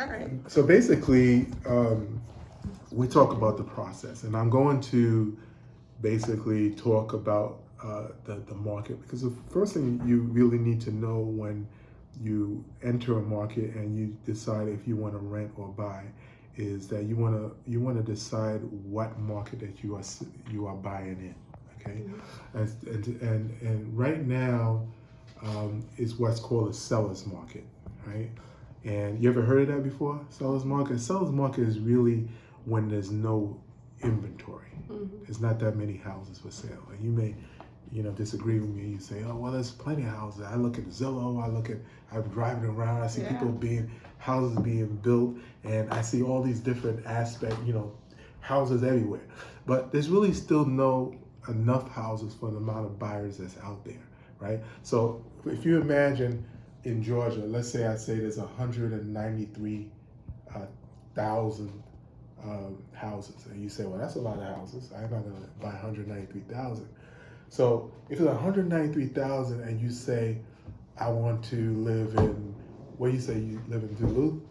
All right. So basically, we talk about the process, and I'm going to basically talk about the market, because the first thing you really need to know when you enter a market and you decide if you want to rent or buy is that you want to decide what market that you are buying in. Okay, and right now is what's called a seller's market, right? And you ever heard of that before? Seller's market. Seller's market is really when there's no inventory. There's not that many houses for sale. And you may, disagree with me. You say, oh, well, there's plenty of houses. I look at Zillow. I'm driving around. I see houses being built, and I see all these different aspects, houses everywhere. But there's really still no enough houses for the amount of buyers that's out there, right? So if you imagine in Georgia, let's say there's 193,000 houses, and you say, well, that's a lot of houses. I'm not going to buy 193,000. So if it's 193,000, and you say, I want to live in, what do you say? You live in Duluth,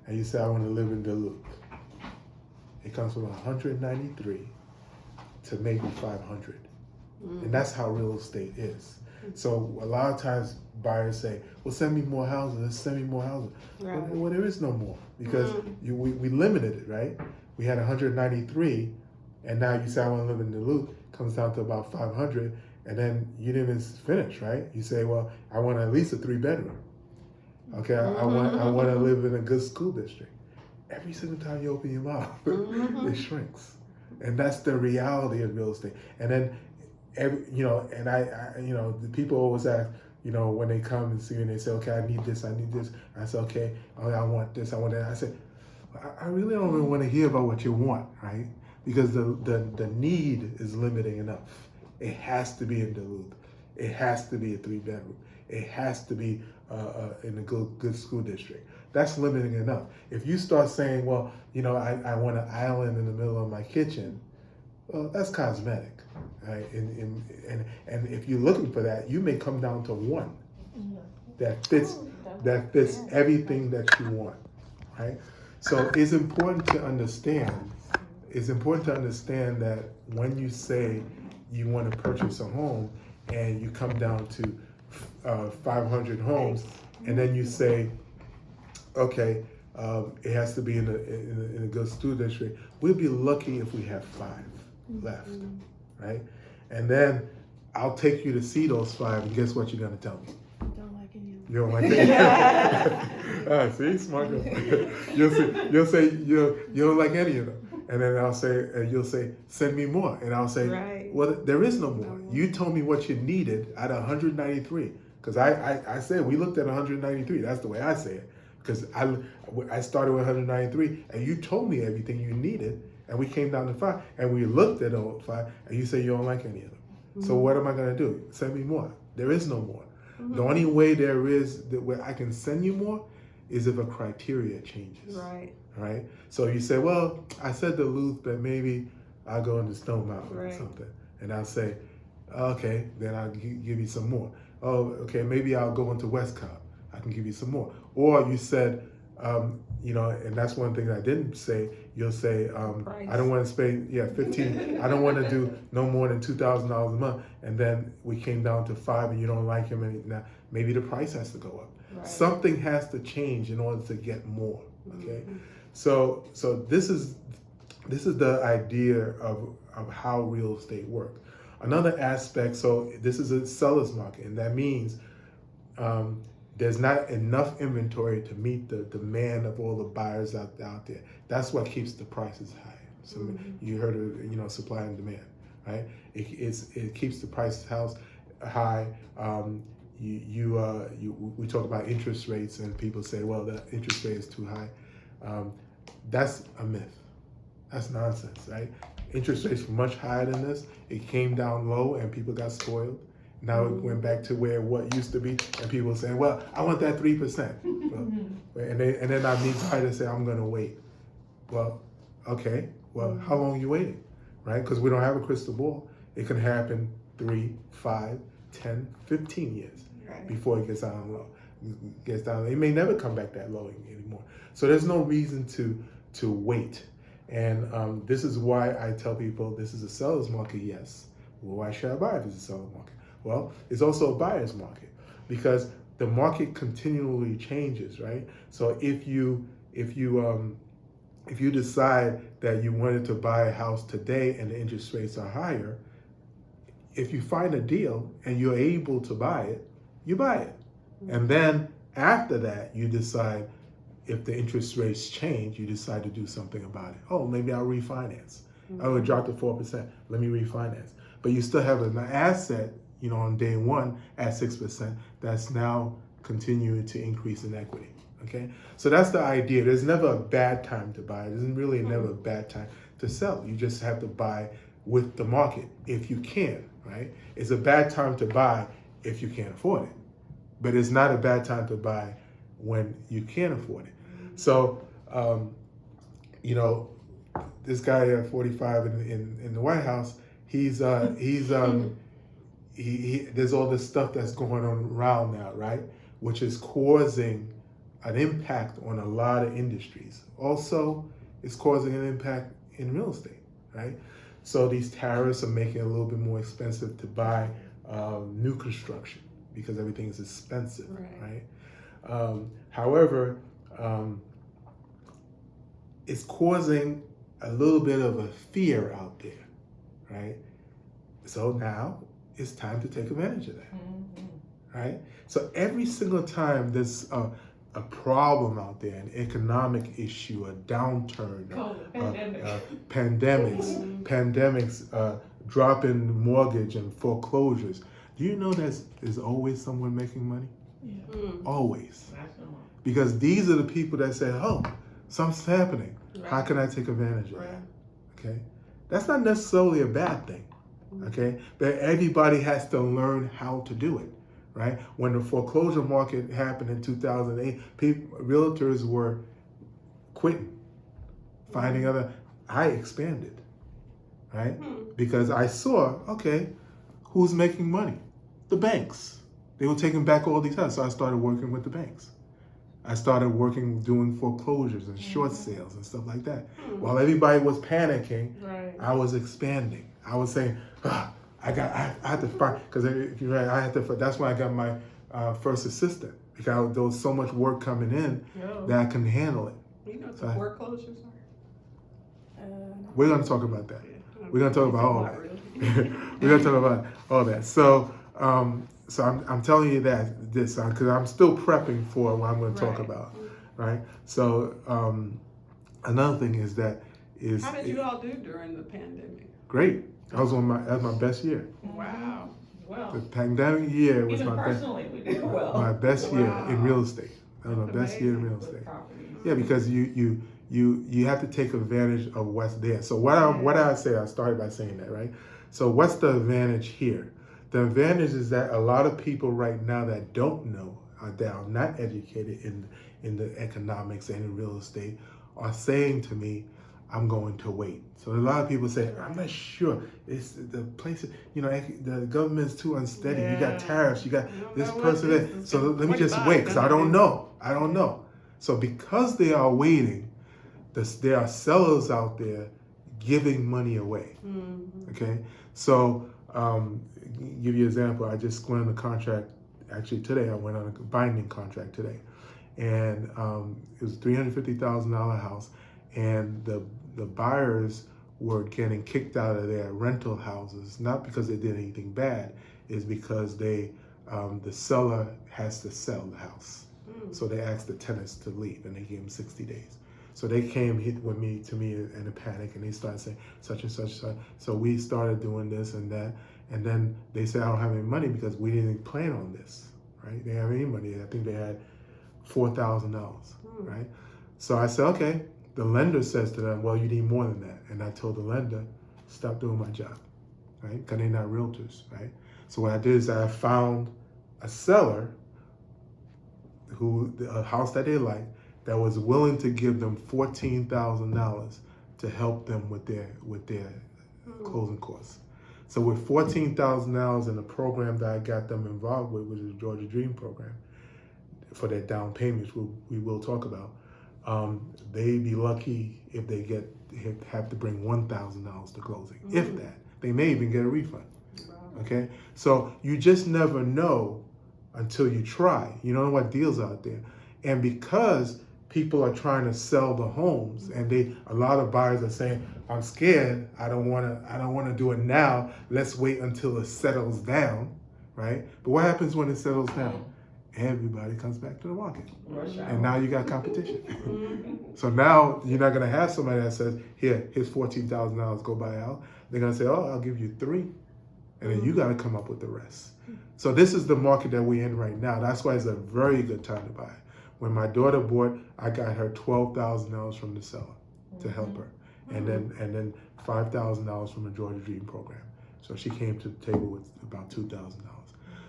and you say, I want to live in Duluth. It comes from 193 to maybe 500, and that's how real estate is. So a lot of times buyers say, well, send me more houses, let's send me more houses. Right. Well, there is no more, because we limited it, right? We had 193, and now you say, I want to live in Duluth, comes down to about 500, and then you didn't even finish, right? You say, well, I want at least a 3-bedroom. Okay, I want to live in a good school district. Every single time you open your mouth, it shrinks. And that's the reality of real estate. And then the people always ask, when they come and see me, and they say, okay, I need this. I say, okay, I want this, I want that. I say, I really don't even want to hear about what you want, right? Because the need is limiting enough. It has to be in Duluth. It has to be a 3-bedroom. It has to be in a good school district. That's limiting enough. If you start saying, well, I want an island in the middle of my kitchen, well, that's cosmetic, right? And if you're looking for that, you may come down to one that fits everything that you want, right? So it's important to understand that when you say you want to purchase a home and you come down to 500 homes, and then you say, okay, it has to be in a good school district, we'll be lucky if we have 5 left, right? And then I'll take you to see those 5, and guess what you're gonna tell me? Don't like any of them. You don't like it? See, smart girl. You'll say you don't like any of them, and then you'll say, send me more, and I'll say, right. Well, there is no more. You told me what you needed out of 193, because I said we looked at 193. That's the way I say it, because I started with 193, and you told me everything you needed. And we came down to 5, and we looked at all 5, and you say you don't like any of them. So what am I going to do? Send me more. There is no more. The only way there is where I can send you more is if a criteria changes. Right. Right? So you say, well, I said Duluth, but maybe I'll go into Stone Mountain or something. And I'll say, okay, then I'll give you some more. Oh, okay, maybe I'll go into West Cobb. I can give you some more. Or you said, and that's one thing I didn't say. You'll say, I don't want to spend, 15. I don't want to do no more than $2,000 a month. And then we came down to 5, and you don't like him, and now maybe the price has to go up. Right. Something has to change in order to get more. Okay, so this is the idea of how real estate works. Another aspect. So this is a seller's market, and that means there's not enough inventory to meet the demand of all the buyers out there. That's what keeps the prices high. So you heard of supply and demand, right? It keeps the prices high. We talk about interest rates, and people say, well, the interest rate is too high. That's a myth. That's nonsense, right? Interest rates were much higher than this. It came down low, and people got spoiled. Now it went back to what used to be, and people saying, well, I want that 3%. And then I meet buyers say, I'm going to wait. Well, okay. Well, how long are you waiting, right? Because we don't have a crystal ball. It can happen 3, 5, 10, 15 years before it gets down low. gets down, it may never come back that low anymore. So there's no reason to wait. And this is why I tell people this is a seller's market, yes. Well, why should I buy if it's a seller's market? Well, it's also a buyer's market because the market continually changes, right? So if you decide that you wanted to buy a house today and the interest rates are higher, if you find a deal and you're able to buy it, you buy it. And then after that, you decide if the interest rates change, you decide to do something about it. Oh, maybe I'll refinance. Oh, it dropped to 4%. Let me refinance. But you still have an asset, on day one at 6% that's now continuing to increase in equity. Okay, so that's the idea. There's never a bad time to buy. There's really never a bad time to sell. You just have to buy with the market if you can, right? It's a bad time to buy if you can't afford it, but it's not a bad time to buy when you can afford it. So, this guy at 45 in the White House, he's there's all this stuff that's going on around now, right? Which is causing an impact on a lot of industries. Also, it's causing an impact in real estate, right? So these tariffs are making it a little bit more expensive to buy new construction because everything is expensive, right? However, it's causing a little bit of a fear out there, right? So now it's time to take advantage of that, right? So every single time there's a problem out there, an economic issue, a downturn, pandemics, drop in mortgage and foreclosures. Do you know there's always someone making money? Yeah. Always. Because these are the people that say, oh, something's happening. Right. How can I take advantage of that? Okay? That's not necessarily a bad thing. Okay? But everybody has to learn how to do it. Right? When the foreclosure market happened in 2008, realtors were quitting, finding other. I expanded, right? Because I saw, okay, who's making money? The banks. They were taking back all these houses, so I started working with the banks. I started doing foreclosures and short sales and stuff like that. While everybody was panicking, I was expanding. I was saying, I had to find, because if you're right, I had to. That's when I got my first assistant, because there was so much work coming in that I couldn't handle it. You know what the foreclosures are? We're going to talk about that. We're going to talk about all that. We're going to talk about all that. So, I'm telling you this because I'm still prepping for what I'm going to talk about, right? So, another thing is that how did you all do during the pandemic? Great. That was my best year. Wow. Well, the pandemic year was my best year in real estate. That was my best year in real estate. Yeah, because you have to take advantage of what's there. So what I say, I started by saying that, right? So what's the advantage here? The advantage is that a lot of people right now that don't know, that are not educated in the economics and in real estate, are saying to me, I'm going to wait. So a lot of people say, I'm not sure. It's the place, the government's too unsteady. You got tariffs, you got this person there. So let me just wait, because I don't know. So because they are waiting, there are sellers out there giving money away. Okay? So give you an example. I just went on a contract, actually today, I went on a binding contract today. And it was a $350,000 house. And the buyers were getting kicked out of their rental houses, not because they did anything bad, is because the seller has to sell the house. So they asked the tenants to leave, and they gave them 60 days. So they came to me in a panic, and they started saying such and such. So we started doing this and that, and then they said, I don't have any money because we didn't plan on this, right? They didn't have any money. I think they had $4,000, right? So I said, okay. The lender says to them, well, you need more than that. And I told the lender, stop doing my job, right? Because they're not realtors, right? So what I did is I found a seller a house that they liked, that was willing to give them $14,000 to help them with their closing costs. So with $14,000 in the program that I got them involved with, which is the Georgia Dream program, for their down payments, we will talk about. They'd be lucky if they have to bring $1,000 to closing, if that. They may even get a refund. Okay, so you just never know until you try. You don't know what deals out there, and because people are trying to sell the homes, and a lot of buyers are saying, "I'm scared. I don't want to do it now. Let's wait until it settles down." Right? But what happens when it settles down? Everybody comes back to the market, and now you got competition. So now you're not going to have somebody that says, here's $14,000, go buy a house. They're going to say, oh, I'll give you $3,000, and then you got to come up with the rest. So this is the market that we're in right now. That's why it's a very good time to buy. When my daughter bought, I got her $12,000 from the seller to help her, and then $5,000 from the Georgia Dream program. So she came to the table with about $2,000.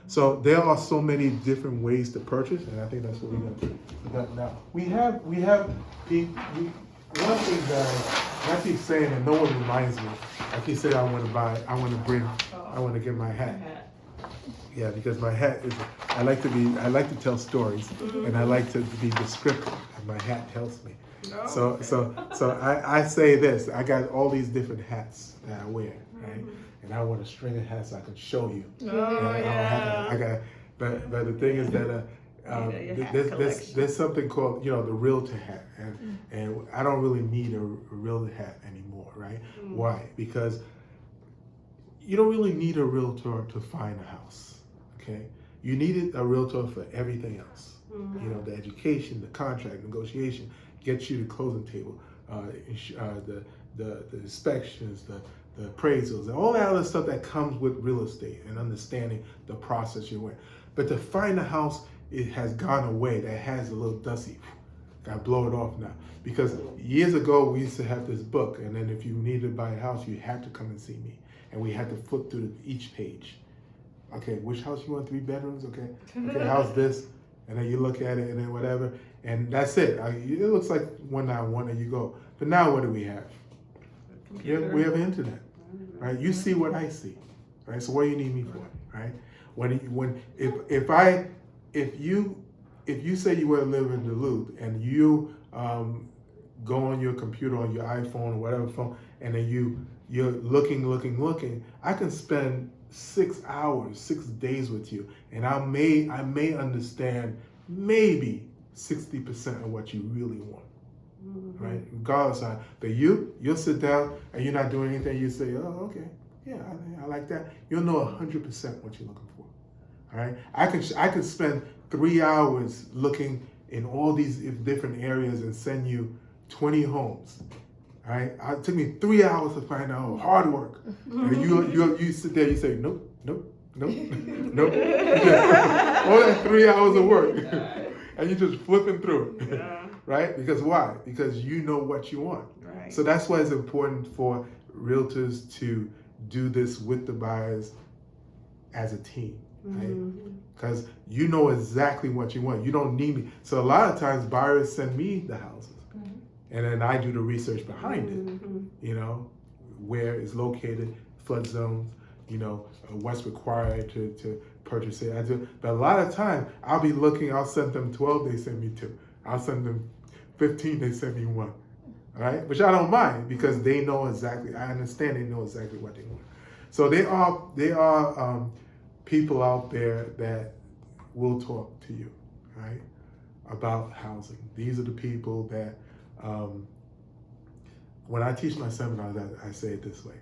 So there are so many different ways to purchase, and I think that's what we got now. We have one thing that I keep saying, and no one reminds me. I keep saying I want to get my hat. Yeah, because my hat is. I like to tell stories, and I like to be descriptive, and my hat helps me. So I say this. I got all these different hats that I wear, right? And I want a string of hats I can show you. But the thing is that there's something called the realtor hat, and I don't really need a realtor hat anymore, right? Why? Because you don't really need a realtor to find a house, okay? You needed a realtor for everything else. The education, the contract, negotiation, get you to the closing table, the inspections, the appraisals, and all that other stuff that comes with real estate and understanding the process you're in. But to find a house, it has gone away. That has a little dusty. Got to blow it off now. Because years ago, we used to have this book, and then if you needed to buy a house, you had to come and see me. And we had to flip through each page. Okay, which house you want, 3 bedrooms? Okay, how's this? And then you look at it, and then whatever. And that's it. It looks like 191, and you go. But now what do we have? We have the internet. Right, you see what I see, right? So what do you need me for, right? If you say you want to live in Duluth and you go on your computer, on your iPhone or whatever phone, and then you're looking, I can spend 6 hours, 6 days with you, and I may understand maybe 60% of what you really want. Right, regardless of, but you'll sit down and you're not doing anything. You say, oh, okay, yeah, I like that. You'll know 100% what you're looking for. All right, I can spend 3 hours looking in all these different areas and send you 20 homes. All right, it took me 3 hours to find out. Hard work. And you sit there, you say, nope. All that 3 hours of work, and you're just flipping through it. Yeah. Right? Because why? Because you know what you want. Right. So that's why it's important for realtors to do this with the buyers as a team, right? Because you know exactly what you want. You don't need me. So a lot of times buyers send me the houses, and then I do the research behind it. Where it's located, flood zones, what's required to purchase it. But a lot of times I'll be looking. I'll send them 12. They send me 2. I'll send them 15, they send me 1, all right? Which I don't mind because they know exactly, I understand they know exactly what they want. So there are people out there that will talk to you, right, about housing. These are the people that, when I teach my seminars, I say it this way.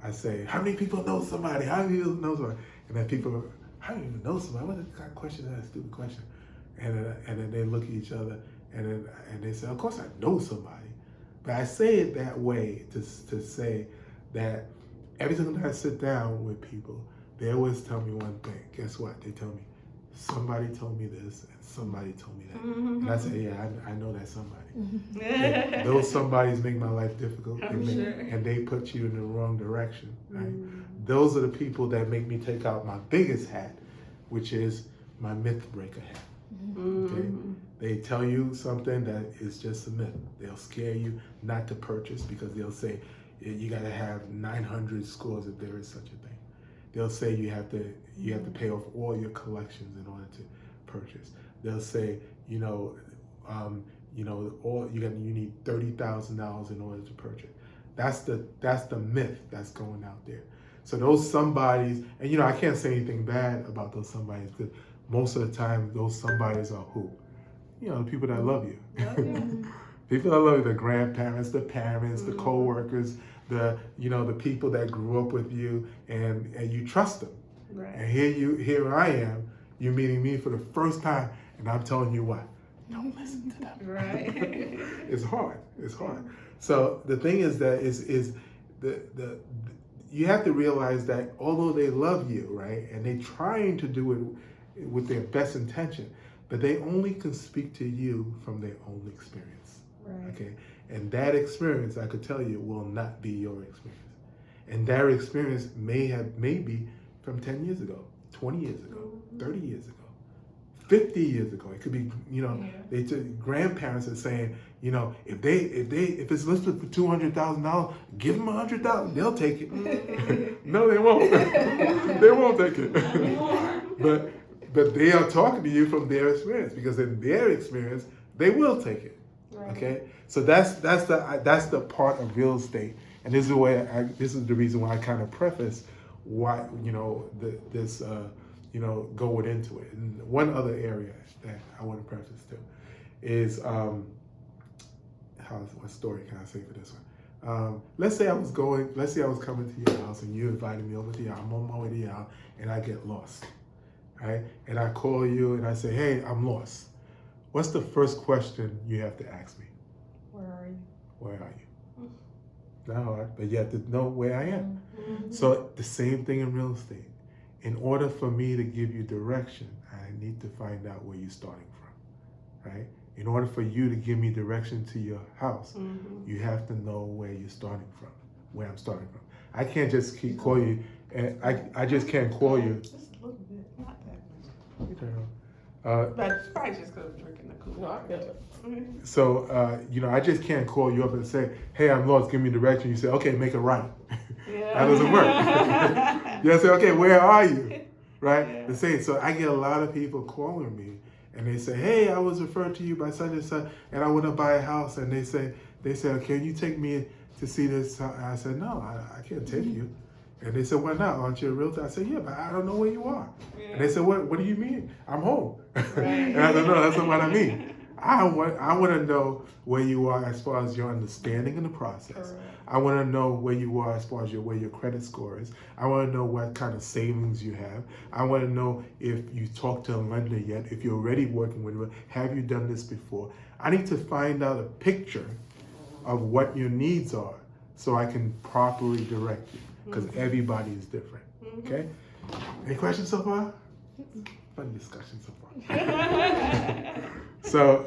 I say, how many people know somebody? How many people know somebody? And then people go, I don't even know somebody. What kind of question is that? Stupid question. And then they look at each other, and they say, of course I know somebody. But I say it that way to say that every time I sit down with people, they always tell me one thing. Guess what? They tell me, somebody told me this, and somebody told me that. And I say, yeah, I know that somebody. Those somebodies make my life difficult, and they put you in the wrong direction. Right? Those are the people that make me take out my biggest hat, which is my myth breaker hat. Okay? They tell you something that is just a myth. They'll scare you not to purchase because they'll say you got to have 900 scores if there is such a thing. They'll say you have to pay off all your collections in order to purchase. they'll say, all you need $30,000 in order to purchase. That's the myth that's going out there. So those somebodies, and I can't say anything bad about those somebodies because most of the time those somebodies are who? The people that love you. People that love you, the grandparents, the parents, the co-workers, the people that grew up with you and you trust them. Right. And here I am, you're meeting me for the first time, and I'm telling you what, don't listen to them. Right. It's hard. So the thing is that you have to realize that although they love you, right, and they're trying to do it with their best intention, but they only can speak to you from their own experience. Right. Okay, and that experience, I could tell you, will not be your experience, and their experience may be from 10 years ago, 20 years ago, 30 years ago, 50 years ago. It could be, they grandparents are saying, if it's listed for $200,000, give them $100,000. They'll take it. No, they won't. They won't take it. But they are talking to you from their experience, because in their experience, they will take it. Right. Okay, so that's the part of real estate, and this is the reason why I kind of preface why going into it. And one other area that I want to preface to is what story can I say for this one? Let's say I was coming to your house and you invited me over to your house. I'm on my way to your house and I get lost, right? And I call you and I say, hey, I'm lost. What's the first question you have to ask me? Where are you? Where are you? Not hard, but you have to know where I am. Mm-hmm. So the same thing in real estate. In order for me to give you direction, I need to find out where you're starting from, right? In order for you to give me direction to your house, you have to know where you're starting from, where I'm starting from. I can't just keep calling you, and I just can't call you. Just a little bit, not that much. Okay. But it's probably just because I'm drinking the Kool-Aid. So, I just can't call you up and say, hey, I'm lost, give me direction. You say, okay, make a right. That doesn't work. You say, okay, where are you? Right? Yeah. The same. So I get a lot of people calling me and they say, hey, I was referred to you by such and such, and I want to buy a house. And they say, can you take me to see this? I said, no, I can't take you. And they said, why not? Aren't you a realtor? I said, yeah, but I don't know where you are. Yeah. And they said, what do you mean? I'm home. Right. And I said, no, that's not what I mean. I want to know where you are as far as your understanding in the process. Correct. I want to know where you are as far as where your credit score is. I want to know what kind of savings you have. I want to know if you talked to a lender yet, if you're already working with them. Have you done this before? I need to find out a picture of what your needs are so I can properly direct you, because everybody is different. Okay? Any questions so far? Fun discussion so far. So,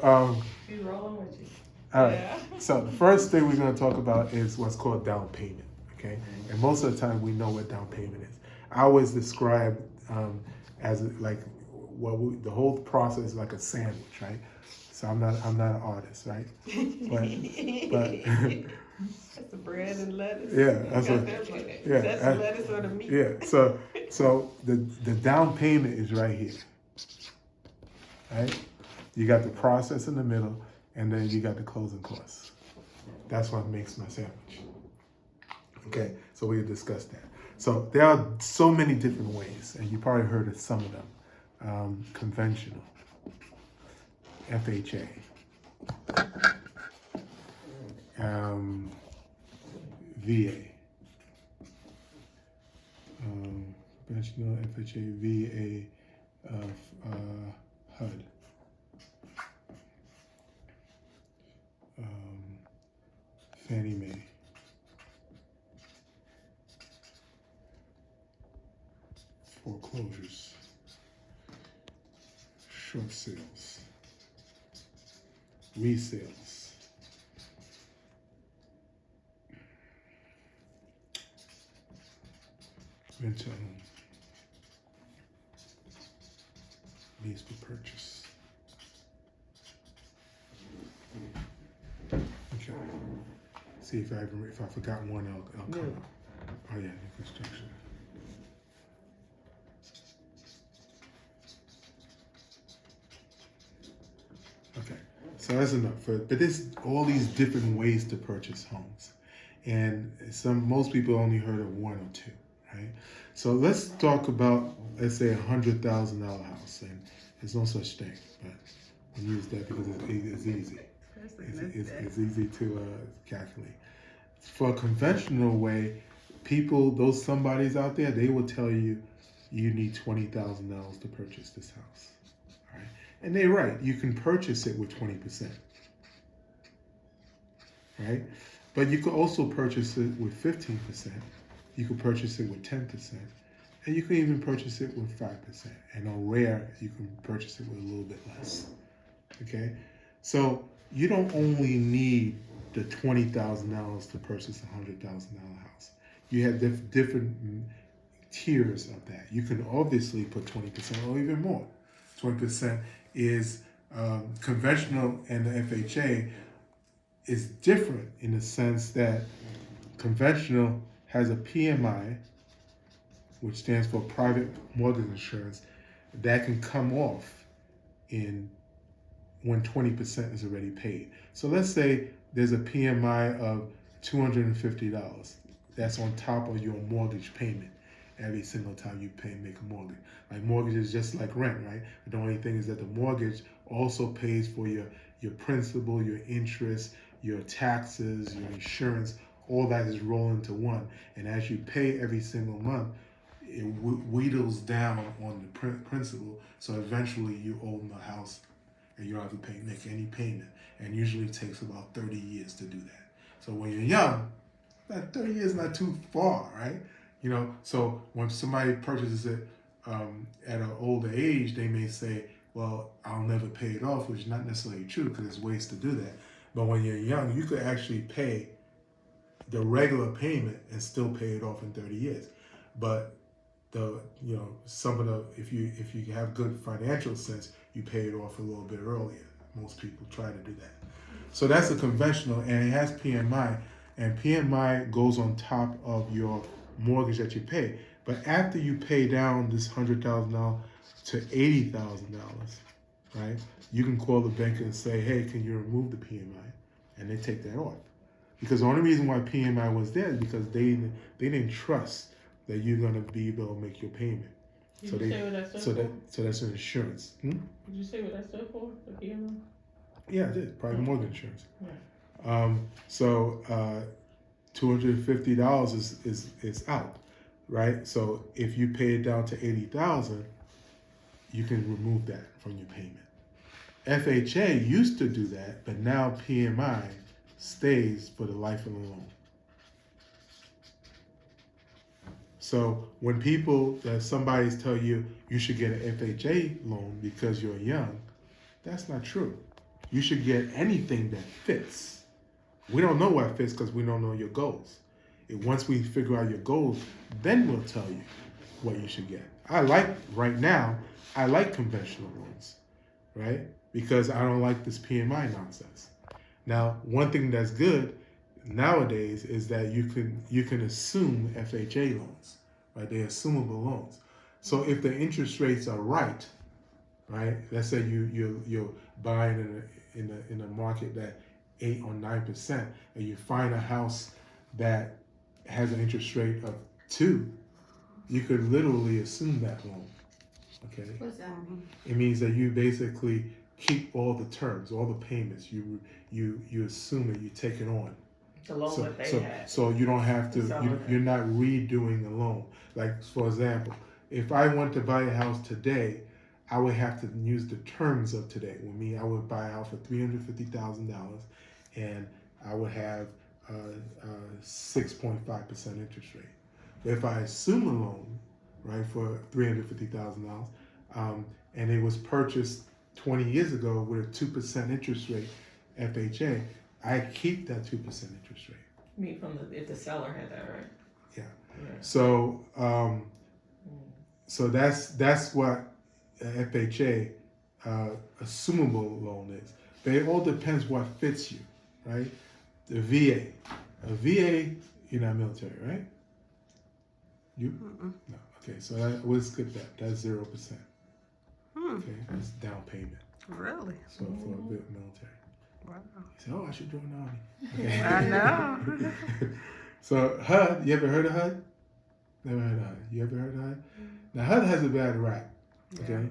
He's rolling with you. all right. Yeah. So the first thing we're going to talk about is what's called down payment. Okay, and most of the time we know what down payment is. I always describe as like the whole process is like a sandwich, right? So I'm not an artist, right? But That's the bread and lettuce. Yeah, that's the lettuce or the meat. Yeah. So the down payment is right here, right? You got the process in the middle, and then you got the closing costs. That's what makes my sandwich. Okay, so we'll discuss that. So there are so many different ways, and you probably heard of some of them. Conventional, FHA, VA, conventional, FHA, VA, HUD. Fannie Mae, foreclosures, short sales, resales, rent to own, lease for purchase. Okay. See if I forgot one, I'll come up. Oh yeah, new construction. So that's enough. But there's all these different ways to purchase homes, and most people only heard of one or two, right? So let's talk about, let's say, $100,000 house, and there's no such thing, but we use that because it's easy. It's easy to calculate. For a conventional way, those somebodies out there, they will tell you you need $20,000 to purchase this house. All right? And they're right. You can purchase it with 20%. Right? But you could also purchase it with 15%. You could purchase it with 10%. And you can even purchase it with 5%. And on rare, you can purchase it with a little bit less. Okay? So you don't only need the $20,000 to purchase a $100,000 house. You have different tiers of that. You can obviously put 20% or even more. 20% is conventional, and the FHA is different in the sense that conventional has a PMI, which stands for private mortgage insurance, that can come off when 20% is already paid. So let's say there's a PMI of $250. That's on top of your mortgage payment every single time you make a mortgage. Like mortgage is just like rent, right? The only thing is that the mortgage also pays for your principal, your interest, your taxes, your insurance. All that is rolled into one. And as you pay every single month, it wheedles down on the principal. So eventually you own the house and you don't have to make any payment. And usually it takes about 30 years to do that. So when you're young, that 30 years is not too far, right? You know, so when somebody purchases it at an older age, they may say, well, I'll never pay it off, which is not necessarily true because there's ways to do that. But when you're young, you could actually pay the regular payment and still pay it off in 30 years. But if you have good financial sense, you pay it off a little bit earlier. Most people try to do that. So that's a conventional, and it has PMI, and PMI goes on top of your mortgage that you pay. But after you pay down this $100,000 to $80,000, right? You can call the bank and say, hey, can you remove the PMI? And they take that off. Because the only reason why PMI was there is because they didn't trust that you're gonna be able to make your payment. Did you say what that stood for? So that's an insurance. Did you say what that stood for? The PMI? Yeah, I did. Private mortgage insurance. Yeah. So $250 is out, right? So if you pay it down to $80,000, you can remove that from your payment. FHA used to do that, but now PMI stays for the life of the loan. So when somebody's tell you should get an FHA loan because you're young, that's not true. You should get anything that fits. We don't know what fits because we don't know your goals. Once we figure out your goals, then we'll tell you what you should get. Right now, I like conventional loans, right? Because I don't like this PMI nonsense. Now, one thing that's good nowadays is that you can assume FHA loans, right? They're assumable loans. So if the interest rates are right, let's say you're buying in a market that 8 or 9%, and you find a house that has an interest rate of 2, you could literally assume that loan. Okay. What's that mean? It means that you basically keep all the terms, all the payments. You assume it, you take it on. The loan that they had. So you don't have to. You're not redoing the loan. Like for example, if I want to buy a house today, I would have to use the terms of today. With me, I would buy a house for $350,000, and I would have 6.5% interest rate. But if I assume a loan, right, for $350,000, and it was purchased 20 years ago with a 2% interest rate, FHA, I keep that 2% interest rate. You mean if the seller had that, right? Yeah. So so that's what FHA assumable loan is. But it all depends what fits you, right? The VA. A VA, you're not military, right? You? No. Okay, so we'll skip that. That's 0%. Okay, that's down payment. Really? So for a bit military. Wow. You say, oh, I should join the Army. Okay. I know. So HUD, you ever heard of HUD? Never heard of HUD. You ever heard of HUD? Now HUD has a bad rap. Okay. Yeah.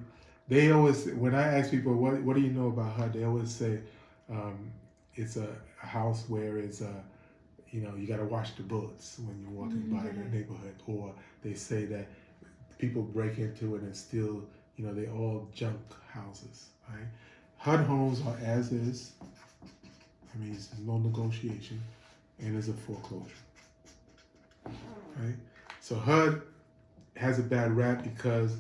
They always, when I ask people, what do you know about HUD? They always say, it's a house where it's you got to watch the bullets when you're walking by the neighborhood, or they say that people break into it and steal. They all junk houses, right? HUD homes are as is. I mean, there's no negotiation, and it's a foreclosure, right? So HUD has a bad rap because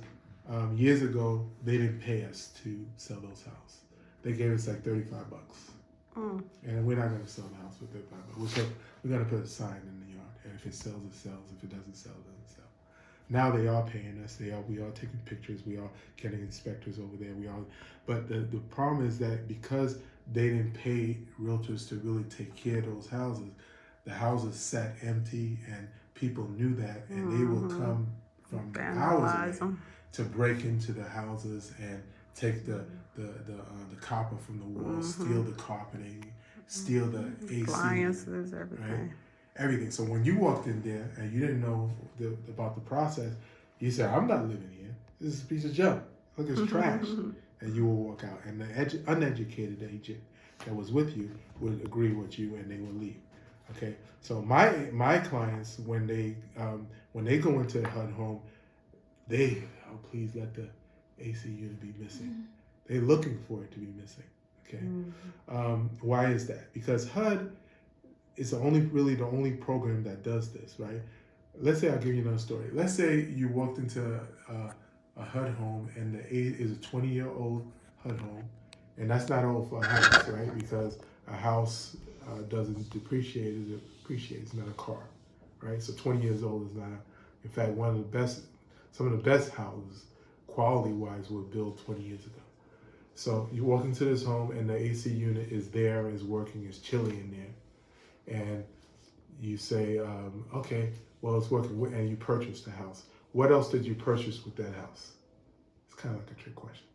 years ago they didn't pay us to sell those houses. They gave us like $35, and we're not going to sell the house for $35. We're going to put a sign in the yard, and if it sells, it sells. If it doesn't sell, it doesn't sell. Now they are paying us. We are taking pictures. We are getting inspectors over there. But the problem is that because they didn't pay realtors to really take care of those houses, the houses sat empty, and people knew that, and they will come from hours away to break into the houses and take the copper from the walls, steal the carpeting, steal the AC, appliances, everything. Right? Everything. So when you walked in there and you didn't know about the process, you said, "I'm not living here. This is a piece of junk. Look, it's trash." And you will walk out, and the uneducated agent that was with you would agree with you, and they will leave. Okay. So my clients, when they go into a HUD home, please let the AC unit be missing. They're looking for it to be missing. Okay. Why is that? Because HUD is the only program that does this, right? Let's say, I'll give you another story. Let's say you walked into a HUD home, and the age is a 20-year-old HUD home, and that's not old for a house, right? Because a house doesn't depreciate; it appreciates. It's not a car, right? So 20 years old is not. In fact, some of the best houses, quality-wise, were built 20 years ago. So you walk into this home, and the AC unit is there, is working, is chilly in there, and you say, okay, well, it's working, and you purchase the house. What else did you purchase with that house? It's kind of like a trick question.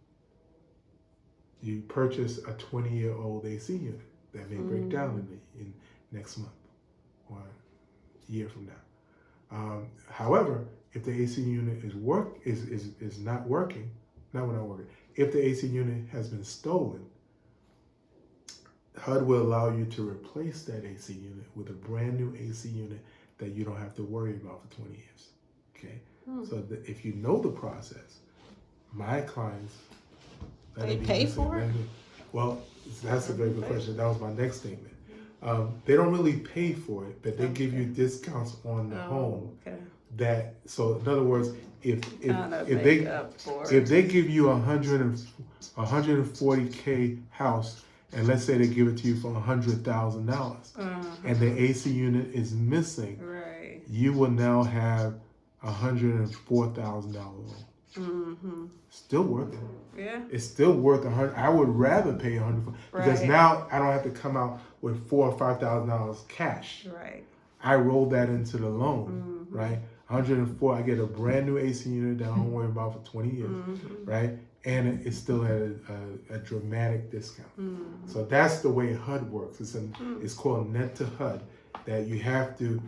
You purchase a 20-year-old AC unit that may break down in next month or a year from now. However, if the AC unit is not working, if the AC unit has been stolen, HUD will allow you to replace that AC unit with a brand new AC unit that you don't have to worry about for 20 years. Okay? So if you know the process, my clients, they pay for it? Well, that's a very good question. That was my next statement. They don't really pay for it, but they give you discounts on the home. Okay. So in other words, if they give you 140K house, and let's say they give it to you for $100,000, and the AC unit is missing, right, you will now have $104,000. Still worth it. Yeah. It's still worth $100. I would rather pay $100 because now I don't have to come out with $4,000 or $5,000 cash. Right. I roll that into the loan. Right. 104. I get a brand new AC unit that I don't worry about for 20 years. Right. And it's still at a dramatic discount. So that's the way HUD works. It's called net to HUD. That you have to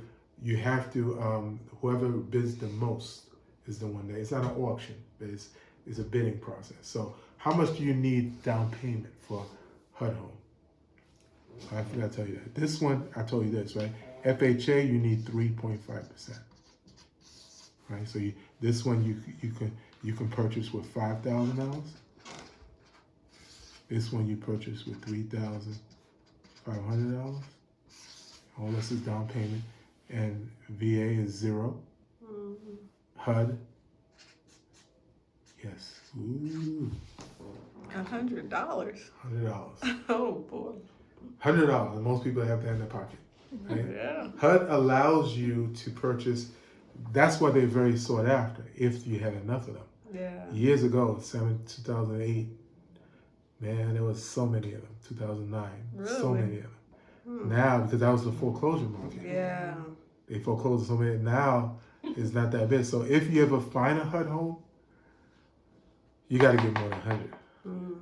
whoever bids the most is the one that, it's not an auction, but it's a bidding process. So how much do you need down payment for HUD home? I forgot to tell you that. This one, I told you this, right? FHA, you need 3.5%. Right? So this one you can purchase with $5,000. This one you purchase with $3,500. All this is down payment. And VA is 0. HUD, yes. Ooh. $100. $100. Oh boy. $100. And most people have that in their pocket. Right? Yeah. HUD allows you to purchase. That's why they're very sought after. If you had enough of them. Yeah. Years ago, 2008, man, there was so many of them. 2009, really? So many of them. Now, because that was the foreclosure market. Yeah. They foreclosed so many. Now, it's not that big. So if you ever find a HUD home, you got to get more than 100.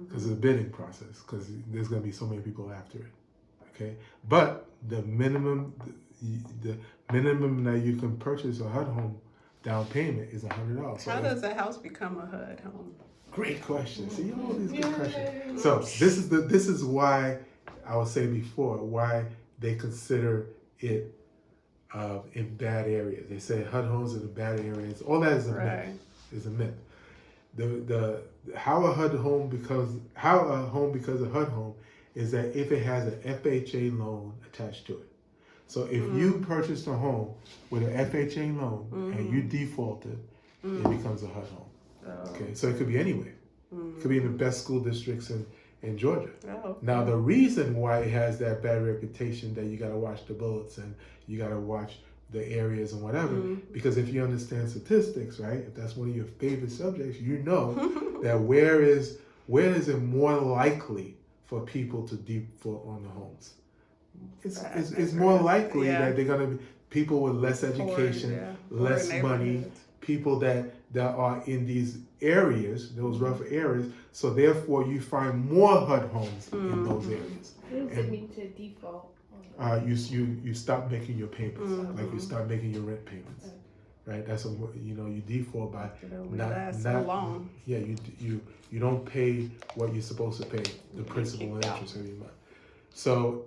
because it's a bidding process, because there's going to be so many people after it. Okay, but the minimum that you can purchase a HUD home down payment is $100. How does a house become a HUD home? Great question. See, all these good questions. So this is why I was saying before why they consider it in bad areas. They say HUD homes in the bad areas. All that is a myth. Is a myth. The how a home becomes a HUD home is that if it has an FHA loan attached to it. So if you purchased a home with an FHA loan and you defaulted, it becomes a HUD home. Okay, so it could be anywhere. It could be in the best school districts in Georgia. Now the reason why it has that bad reputation that you got to watch the bullets and you got to watch the areas and whatever, because if you understand statistics, right, if that's one of your favorite subjects, you know that where is it more likely for people to default on the homes? It's more likely that they're going to be people with less education, less money, people that are in these areas, those rough areas. So therefore, you find more HUD homes in those areas. What does it mean to default? You stop making your payments, like you start making your rent payments, right? That's you default by not so long. Yeah, you don't pay what you're supposed to pay, the principal and interest every month. So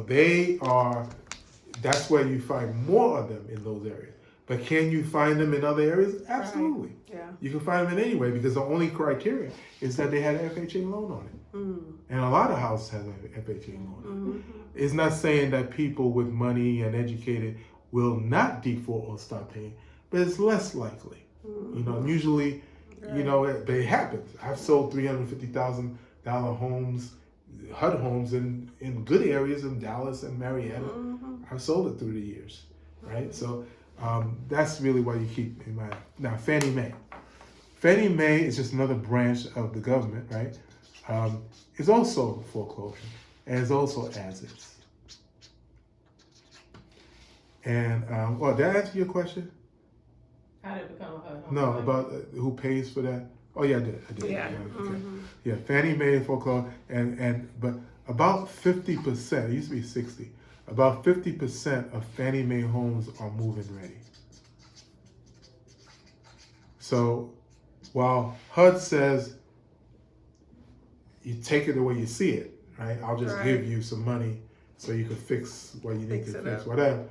they are. That's where you find more of them in those areas. But can you find them in other areas? Absolutely. Yeah. You can find them in anywhere because the only criteria is that they had an FHA loan on it. And a lot of houses have an FHA loan on it. It's not saying that people with money and educated will not default or stop paying, but it's less likely. Usually, but it happens. I've sold $350,000 homes, HUD homes in good areas in Dallas and Marietta. I've sold it through the years, right? So that's really what you keep in mind. Now, Fannie Mae. Fannie Mae is just another branch of the government, right? It's also foreclosure, and it's also as is. And, did I answer your question? How did it become a HUD home? No, about who pays for that? Oh, yeah, I did. Yeah. Okay. Yeah, Fannie Mae foreclosure, but about 50%, it used to be 60, about 50% of Fannie Mae homes are move-in ready. So while HUD says you take it the way you see it, right? I'll just give you some money so you can fix what you need to fix, whatever.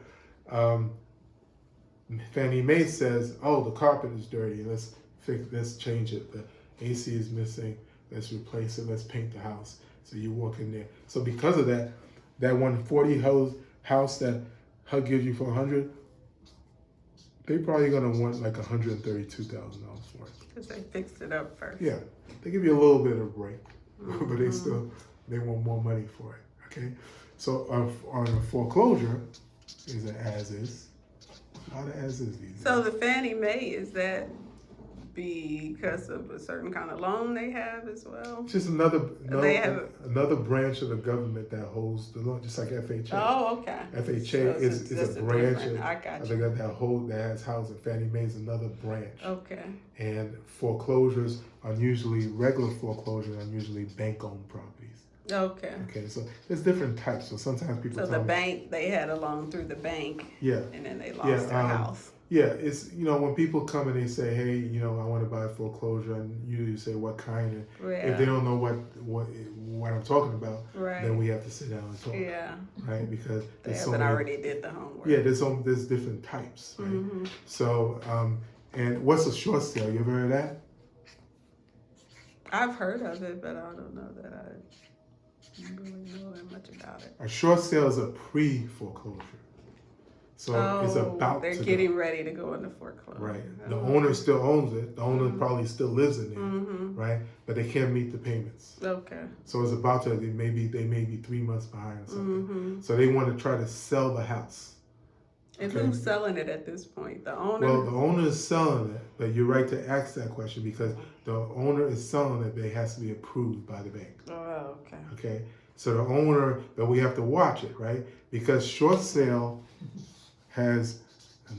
Fannie Mae says, oh, the carpet is dirty. Let's change it. The AC is missing. Let's replace it. Let's paint the house. So you walk in there. So because of that 140 house that HUD gives you for $100, they probably gonna want like $132,000 for it. Because they fixed it up first. Yeah, they give you a little bit of a break, but they want more money for it. Okay, so on a foreclosure is an as is. A lot of as is these days. So the Fannie Mae, is that because of a certain kind of loan they have as well? Just another branch of the government that holds the loan, just like FHA. Oh, okay. FHA is a branch of the government that has housing. Fannie Mae is another branch. Okay. And foreclosures are usually regular foreclosures are usually bank-owned properties. Okay. Okay, so there's different types. So sometimes people. So the bank, they had a loan through the bank. Yeah. And then they lost their house. Yeah, it's when people come and they say, hey, I want to buy a foreclosure, and you say what kind, and if they don't know what I'm talking about, then we have to sit down and talk. Yeah. Right, because they haven't already did the homework. Yeah, there's different types. Right. So and what's a short sale? You ever heard of that? I've heard of it, but I don't know that I really know that much about it. A short sale is a pre-foreclosure. So it's about they're getting ready to go into foreclosure. Right. The owner still owns it. The owner probably still lives in there, right? But they can't meet the payments. Okay. So it's about to. They may be 3 months behind or something. So they want to try to sell the house. And who's selling it at this point? The owner? Well, the owner is selling it, but you're right to ask that question because the owner is selling it, but it has to be approved by the bank. Oh, okay. Okay. So the owner, but we have to watch it, right? Because short sale has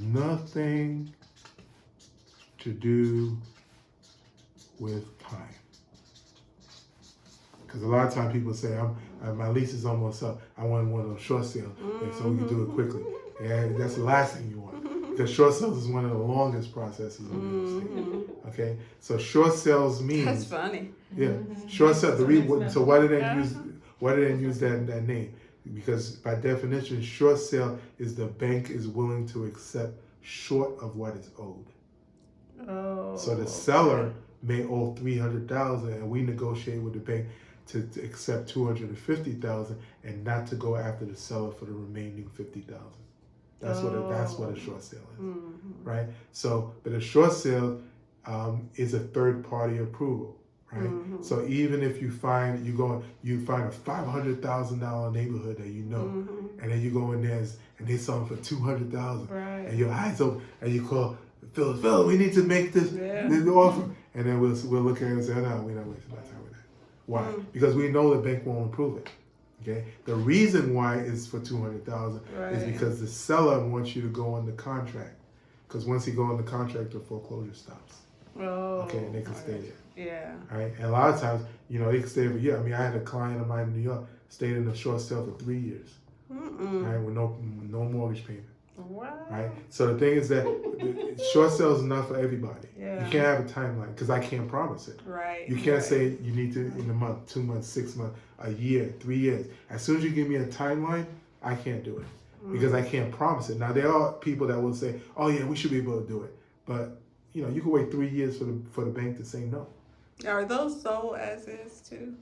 nothing to do with time. Because a lot of times people say, my lease is almost up. I want one of those short sales, and so we can do it quickly. Yeah, that's the last thing you want. Because short sales is one of the longest processes in real estate. Okay, so short sales means That's funny. yeah, short sales. So why did they use that name? Because by definition, short sale is the bank is willing to accept short of what is owed. Oh. So the seller may owe $300,000, and we negotiate with the bank to accept $250,000, and not to go after the seller for the remaining $50,000. That's what a short sale is, right? So, but a short sale is a third party approval, right? So even if you find a $500,000 neighborhood that you know, and then you go in there and they sell them for $200,000, Right. and your eyes open, and you call Phil, we need to make this offer, and then we'll look at it and say, no, we're not wasting our time with that. Why? Because we know the bank won't approve it. Okay. The reason why it's for $200,000 is because the seller wants you to go on the contract. Because once you go on the contract, the foreclosure stops. Oh. Okay, and they can stay there. Yeah. All right. And a lot of times, they can stay for a year. I mean, I had a client of mine in New York stayed in a short sale for 3 years. Right, with no mortgage payment. Wow. Right. So the thing is that short sales is not for everybody. Yeah. You can't have a timeline because I can't promise it. Right. You can't say you need to in a month, 2 months, 6 months, a year, 3 years. As soon as you give me a timeline, I can't do it because I can't promise it. Now there are people that will say, "Oh yeah, we should be able to do it," but you can wait 3 years for the bank to say no. Are those sold as is too?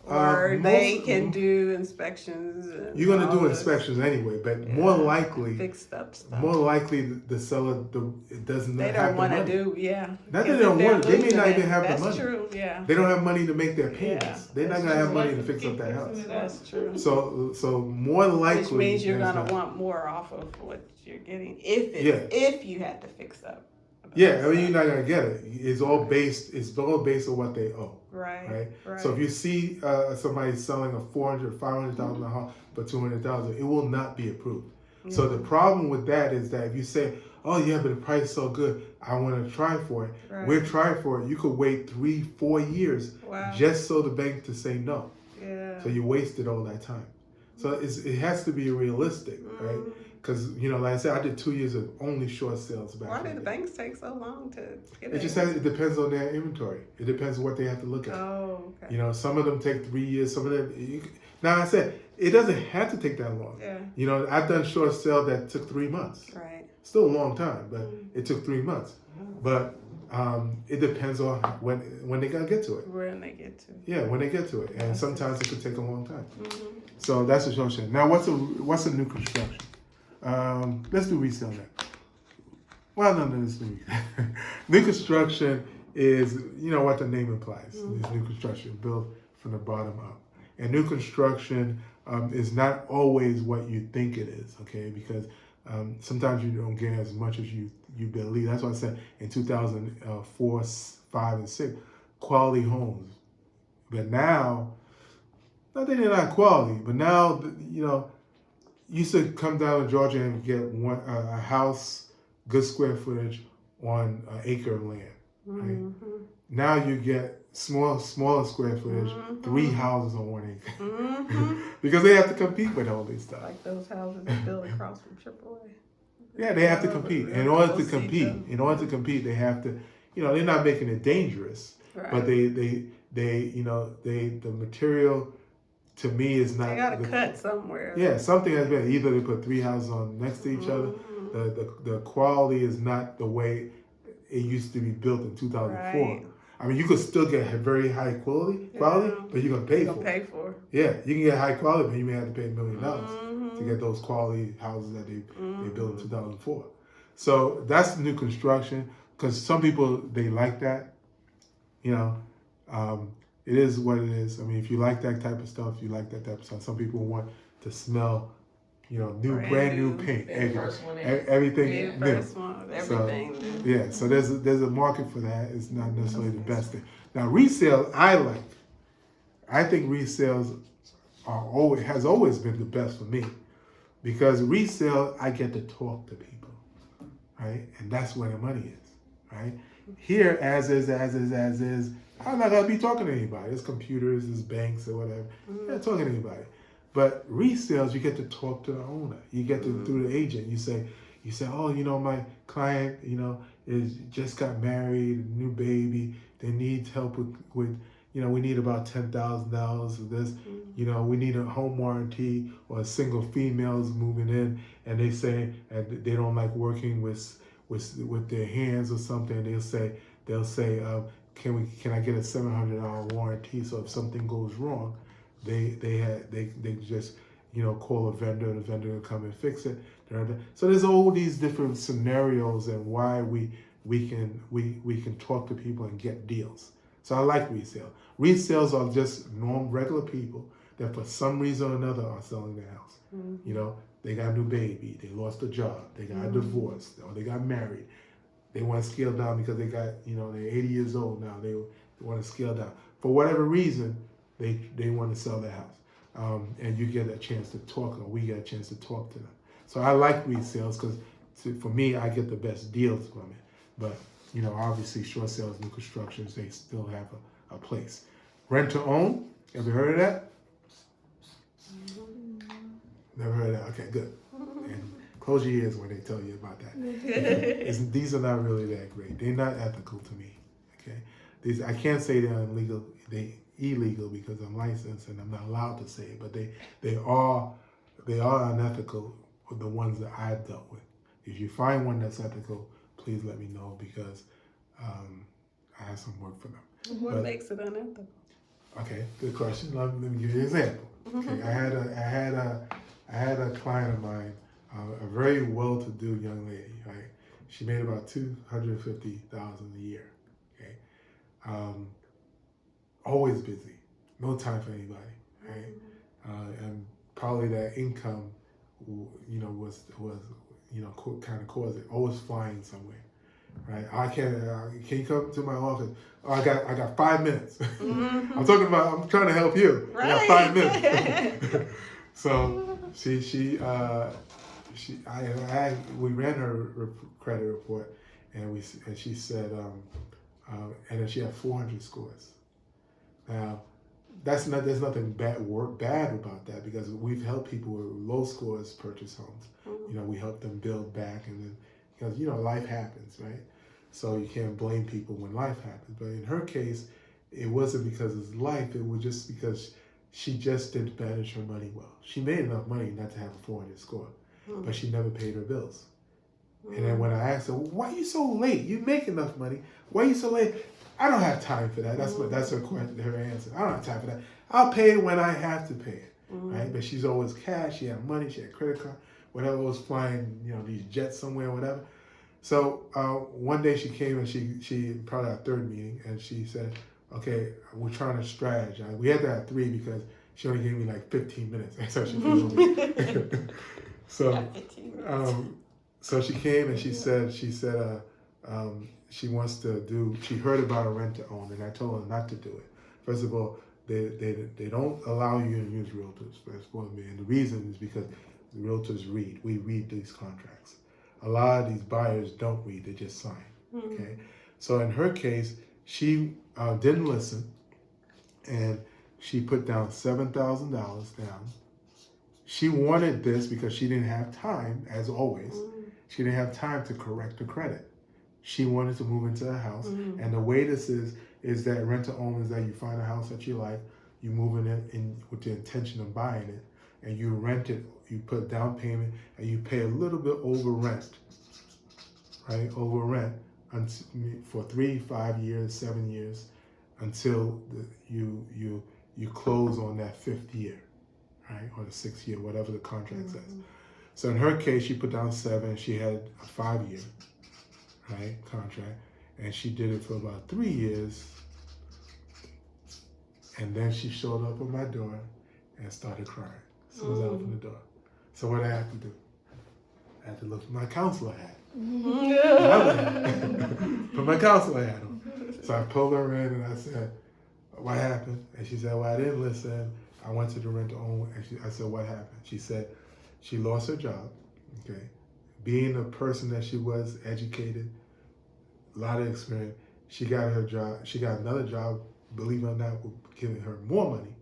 Or they can do inspections. And you're going to do inspections anyway, but more likely, fixed up stuff. More likely the seller it doesn't they have don't want the to money. do, yeah. Not that they don't want it. They may not even have the That's money. true, yeah. They don't have money to make their payments. Yeah, They're not going to have money to fix up that house. That's true. So more likely, Which means you're there's going to not. want more off of what you're getting if you had to fix up. Yeah, I mean you're not gonna get it. It's all based on what they owe. Right. So if you see somebody selling a $500,000 house for $200,000, it will not be approved. So the problem with that is that if you say, "Oh yeah, but the price is so good, I want to try for it," we're trying for it. You could wait 3-4 years just so the bank to say no. Yeah. So you wasted all that time. So it has to be realistic, right? Because, like I said, I did 2 years of only short sales back. Why do the banks take so long to get it? It depends on their inventory. It depends on what they have to look at. Oh, okay. Some of them take 3 years. Some of them. Now I said it doesn't have to take that long. Yeah. I've done short sale that took 3 months. Right. Still a long time, but it took 3 months. But it depends on when they gotta get to it. When they get to it. Yeah, when they get to it, and sometimes it could take a long time. So that's a short sale. Now, what's a new construction? Let's do resale now. Well, no, let's do resale. New construction is, what the name implies. It's new construction, built from the bottom up. And new construction is not always what you think it is, okay? Because sometimes you don't get as much as you believe. That's why I said in 2004, 5, and 6, quality homes. But now, not that they're not quality, but now, you used to come down to Georgia and get a house, good square footage on an acre of land. Right? Now you get smaller square footage, 3 houses on 1 acre. Because they have to compete with all this stuff. Like those houses they build across from AAA. Yeah, they have to compete. In order to compete, they have to, they're not making it dangerous, but the material, to me, is not. They got to cut somewhere. Yeah, something has been. Either they put 3 houses on next to each other. The quality is not the way it used to be built in 2004. Right. I mean, you could still get very high quality, but you're gonna pay for it. Yeah, you can get high quality, but you may have to pay $1 million to get those quality houses that they built in 2004. So that's new construction, because some people, they like that. It is what it is. I mean, if you like that type of stuff, you like that type of stuff. Some people want to smell, brand new paint, everything new. Everything. Yeah, so there's a market for that. It's not necessarily the best thing. Now, resale, I think resales has always been the best for me, because resale, I get to talk to people, right? And that's where the money is, right? Here, as is, I'm not gonna be talking to anybody. It's computers, it's banks or whatever. I'm not talking to anybody. But resales, you get to talk to the owner. You get to through the agent. You say, oh, my client, is just got married, new baby. They need help with we need about $10,000 of this. We need a home warranty, or single females moving in, and they say and they don't like working with their hands or something. They'll say, can I get a $700 warranty? So if something goes wrong, they just call a vendor. The vendor will come and fix it. So there's all these different scenarios and why we can talk to people and get deals. So I like resale. Resales are just regular people that for some reason or another are selling their house. They got a new baby, they lost a job, they got divorced, or they got married. They want to scale down because they got, they're 80 years old now. They want to scale down. For whatever reason, they want to sell their house. And you get a chance to talk, or we get a chance to talk to them. So I like resales because for me, I get the best deals from it. But, obviously short sales, new constructions, they still have a place. Rent to own, have you heard of that? Never heard of that, okay, good. And close your ears when they tell you about that. These are not really that great. They're not ethical to me, okay? I can't say they're illegal because I'm licensed and I'm not allowed to say it, but they are unethical, the ones that I've dealt with. If you find one that's ethical, please let me know because I have some work for them. What makes it unethical? Okay, good question. Let me give you an example. Okay, I had a client of mine, a very well-to-do young lady. Right, she made about $250,000 a year. Okay, always busy, no time for anybody. Right, and probably that income, was kind of caused it. Always flying somewhere. Right, can you come to my office? Oh, I got 5 minutes. I'm trying to help you. Right. I got 5 minutes. So we ran her credit report, and she said, and then she had 400 scores. Now, there's nothing bad about that because we've helped people with low scores purchase homes. We help them build back, and then because life happens, right? So you can't blame people when life happens. But in her case, it wasn't because of life. It was just because she just didn't manage her money well. She made enough money not to have a 400 score, but she never paid her bills. And then when I asked her, "Why are you so late? You make enough money. Why are you so late?" I don't have time for that. That's her question, her answer. I don't have time for that. I'll pay it when I have to pay it, right? But she's always cash. She had money. She had credit card. Whatever, was flying, these jets somewhere, whatever. So one day she came and she probably our third meeting, and she said, "Okay, we're trying to strategize. We had to have 3 because she only gave me like 15 minutes." So she so she came and she said she wants to do. She heard about a rent to own, and I told her not to do it. First of all, they don't allow you to use realtors. That's one me, and the reason is because the realtors read. We read these contracts. A lot of these buyers don't read; they just sign. Okay, so in her case, she didn't listen, and she put down $7,000 down. She wanted this because she didn't have time, as always. She didn't have time to correct her credit. She wanted to move into a house, and the way this is that rent to own is that you find a house that you like, you move in with the intention of buying it, and you rent it. You put down payment, and you pay a little bit over rent, right? Over rent for 3, 5 years, 7 years, until you close on that 5th year, right? Or the 6th year, whatever the contract says. So in her case, she put down 7. She had a 5-year, right, contract, and she did it for about 3 years. And then she showed up at my door and started crying as soon as I opened the door. So what did I have to do? I had to look for my counselor hat. Put my counselor hat on. So I pulled her in and I said, "What happened?" And she said, "Well, I didn't listen. I went to the rent to own." And I said, "What happened?" She said, she lost her job. Okay, being a person that she was, educated, a lot of experience, She got her job. She got another job. Believe it or not, giving her more money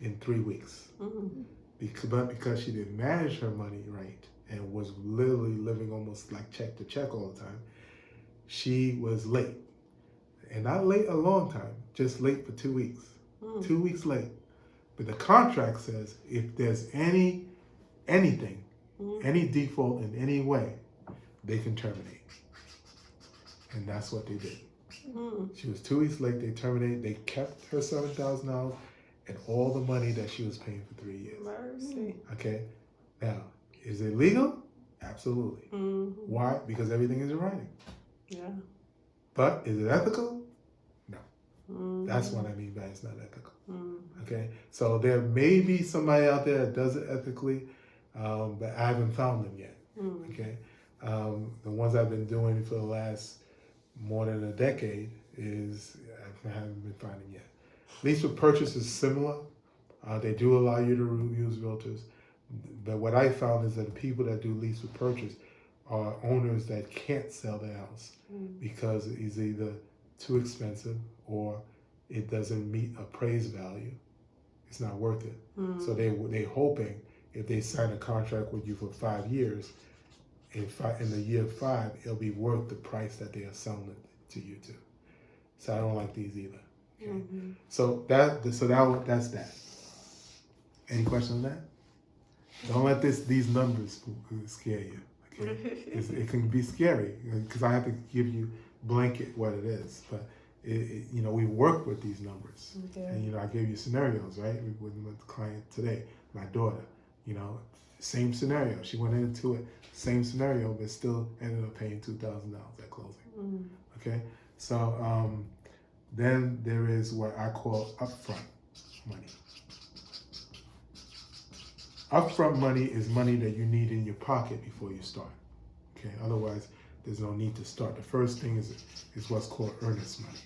in 3 weeks. Mm. Because she didn't manage her money right and was literally living almost like check to check all the time, she was late. And not late a long time, just late for 2 weeks. 2 weeks late. But the contract says if there's anything, any default in any way, they can terminate. And that's what they did. She was 2 weeks late, they terminated, they kept her $7,000 and all the money that she was paying for 3 years. Mercy. Okay? Now, is it legal? Absolutely. Why? Because everything is in writing. Yeah. But is it ethical? No. That's what I mean by it's not ethical. Okay? So there may be somebody out there that does it ethically, but I haven't found them yet. Okay? The ones I've been doing for the last more than a decade I haven't been finding yet. Lease with purchase is similar. They do allow you to use realtors. But what I found is that the people that do lease with purchase are owners that can't sell their house because it's either too expensive or it doesn't meet appraised value. It's not worth it. So they hoping if they sign a contract with you for 5 years, in the year 5, it'll be worth the price that they are selling it to you to. So I don't like these either. Okay? So that's that. Any questions on that? Don't let these numbers scare you. Okay? It can be scary because I have to give you blanket what it is, but we work with these numbers, and I gave you scenarios, right? With the client today, my daughter, same scenario. She went into it, same scenario, but still ended up paying $2,000 at closing. Okay, so then there is what I call upfront money. Upfront money is money that you need in your pocket before you start. Okay, otherwise there's no need to start. The first thing is what's called earnest money.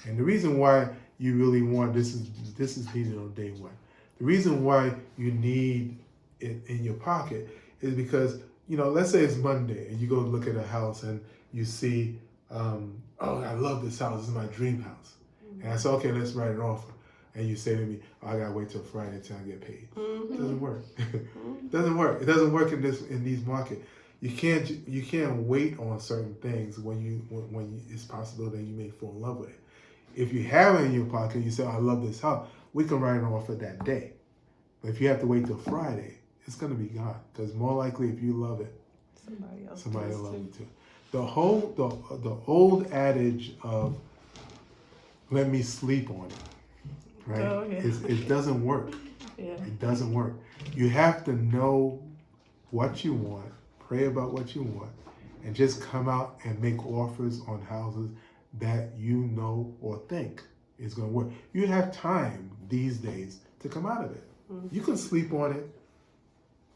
And the reason why you really want this is needed on day one. The reason why you need it in your pocket is because, let's say it's Monday and you go look at a house and you see, oh, I love this house. This is my dream house. And I say, okay, let's write an offer. And you say to me, oh, I gotta wait till Friday till I get paid. It doesn't work. It doesn't work. It doesn't work in these markets. You can't wait on certain things when it's possible that you may fall in love with it. If you have it in your pocket, you say, oh, I love this house, we can write an offer that day. But if you have to wait till Friday, it's gonna be gone. Because more likely, if you love it, somebody will love it too. The old adage of let me sleep on it, right? Oh, yeah. It doesn't work. Yeah. It doesn't work. You have to know what you want, pray about what you want, and just come out and make offers on houses that you know or think is going to work. You have time these days to come out of it. You can sleep on it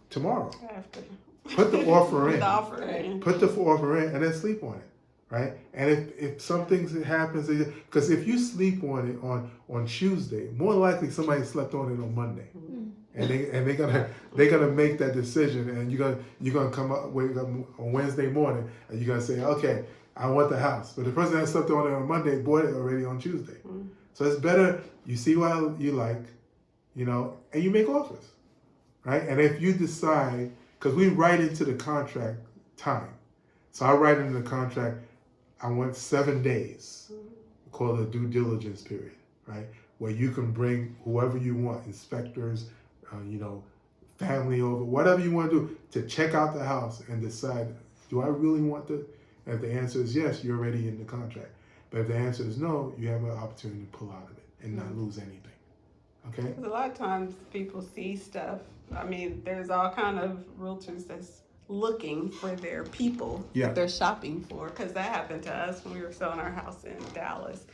tomorrow. After. Put the offer in. Put the offer in and then sleep on it, right? And if something happens, because if you sleep on it on Tuesday, more likely somebody slept on it on Monday, and they're gonna make that decision, and you're gonna come up wake up on Wednesday morning, and you're gonna say, okay, I want the house, but the person that slept on it on Monday bought it already on Tuesday. So it's better you see what you like, and you make offers, right? And if you decide, because we write into the contract time. So I write into the contract, I want 7 days, call it a due diligence period, right? Where you can bring whoever you want, inspectors, family over, whatever you want to do to check out the house and decide, do I really want to? And if the answer is yes, you're already in the contract. But if the answer is no, you have an opportunity to pull out of it and not lose anything. Okay? Because a lot of times people see stuff. I mean, there's all kind of realtors that's looking for their people that they're shopping for. Because that happened to us when we were selling our house in Dallas,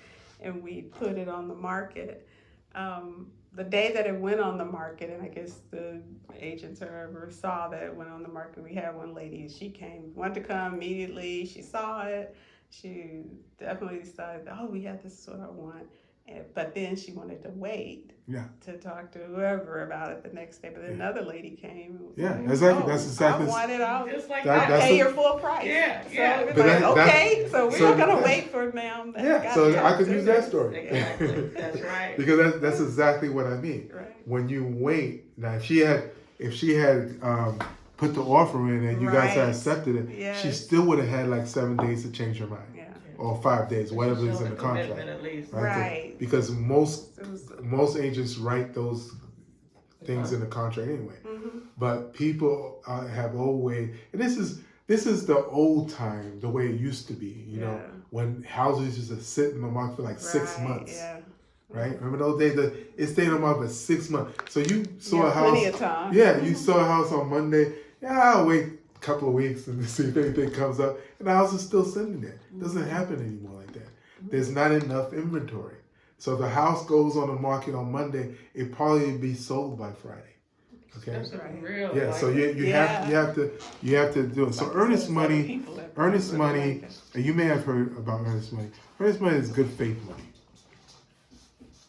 and we put it on the market. The day that it went on the market, and I guess the agents or whoever saw that it went on the market, we had one lady, she wanted to come immediately. She saw it. She definitely decided, oh, yeah, this is what I want. But then she wanted to wait Yeah. to talk to whoever about it the next day. But then another lady came. And was like, exactly. "Oh, That's exactly. I want it. I'll Just like pay your full price." Yeah, So yeah. it was But like, that- okay, so we're so not gonna that- wait for ma'am. So I could use that story. Exactly. That's right. Because that's exactly what I mean. Right. When you wait, now if she had put the offer in and you guys had accepted it, she Yes. still would have had like 7 days to change her mind. Yeah. Or 5 days, whatever is in the contract. At least. Right. Because most agents write those things in the contract anyway. Mm-hmm. But people have always, and this is the old time, the way it used to be. You know, when houses used to sit in the market for like 6 months. Yeah. Right? Remember those days that it stayed on the market for 6 months. So you saw a house. Plenty of time. Yeah, you saw a house on Monday. Yeah, I'll wait a couple of weeks and see if anything comes up. And the house is still sitting there. It doesn't happen anymore like that. There's not enough inventory. So if the house goes on the market on Monday, it probably be sold by Friday. Okay. That's Right. real. Yeah. So you have to do it. So earnest money, and you may have heard about earnest money. Earnest money is good faith money.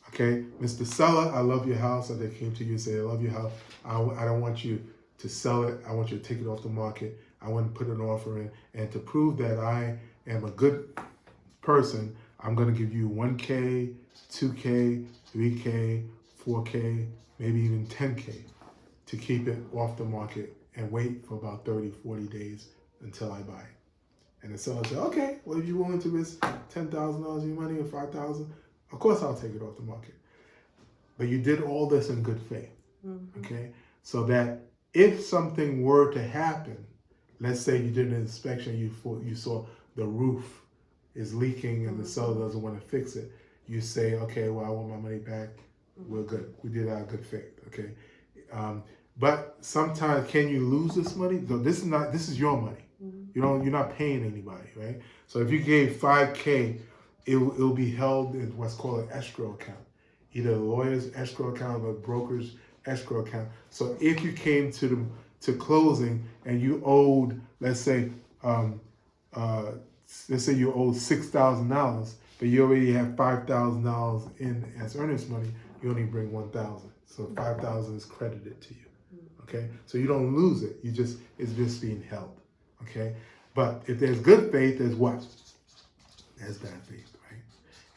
Okay, Mr. Seller, I love your house. And they came to you and say, I love your house. I don't want you to sell it. I want you to take it off the market. I want to put an offer in. And to prove that I am a good person, I'm going to give you 1K, 2K, 3K, 4K, maybe even 10K to keep it off the market and wait for about 30, 40 days until I buy it. And the seller said, okay, well, if you're willing to risk $10,000 of your money or $5,000, of course I'll take it off the market. But you did all this in good faith, okay? So that if something were to happen, let's say you did an inspection, you saw the roof is leaking and the seller doesn't want to fix it, you say, okay, well, I want my money back. We're good. We did our good faith, okay? But sometimes, can you lose this money? So this is your money. You're not paying anybody, right? So if you gave 5K, it'll be held in what's called an escrow account, either a lawyer's escrow account or a broker's escrow account. So if you came to closing and you owed, let's say you owed $6,000, but you already have $5,000 in as earnest money, you only bring $1,000. So $5,000 is credited to you. Okay, so you don't lose it. It's just being held. Okay, but if there's good faith, there's what? There's bad faith, right?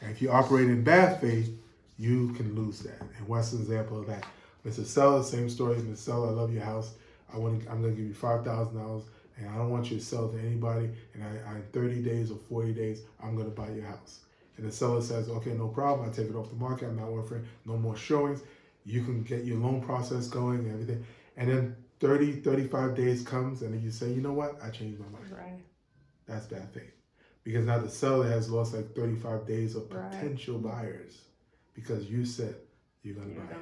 And if you operate in bad faith, you can lose that. And what's an example of that? Mr. Seller, same story. Mr. Seller, I love your house. I'm going to give you $5,000, and I don't want you to sell to anybody. And in 30 days or 40 days, I'm going to buy your house. And the seller says, okay, no problem. I take it off the market. I'm not offering no more showings. You can get your loan process going and everything. And then 30, 35 days comes, and then you say, you know what? I changed my mind. Right. That's bad faith. Because now the seller has lost like 35 days of potential buyers because you said you're going to buy it.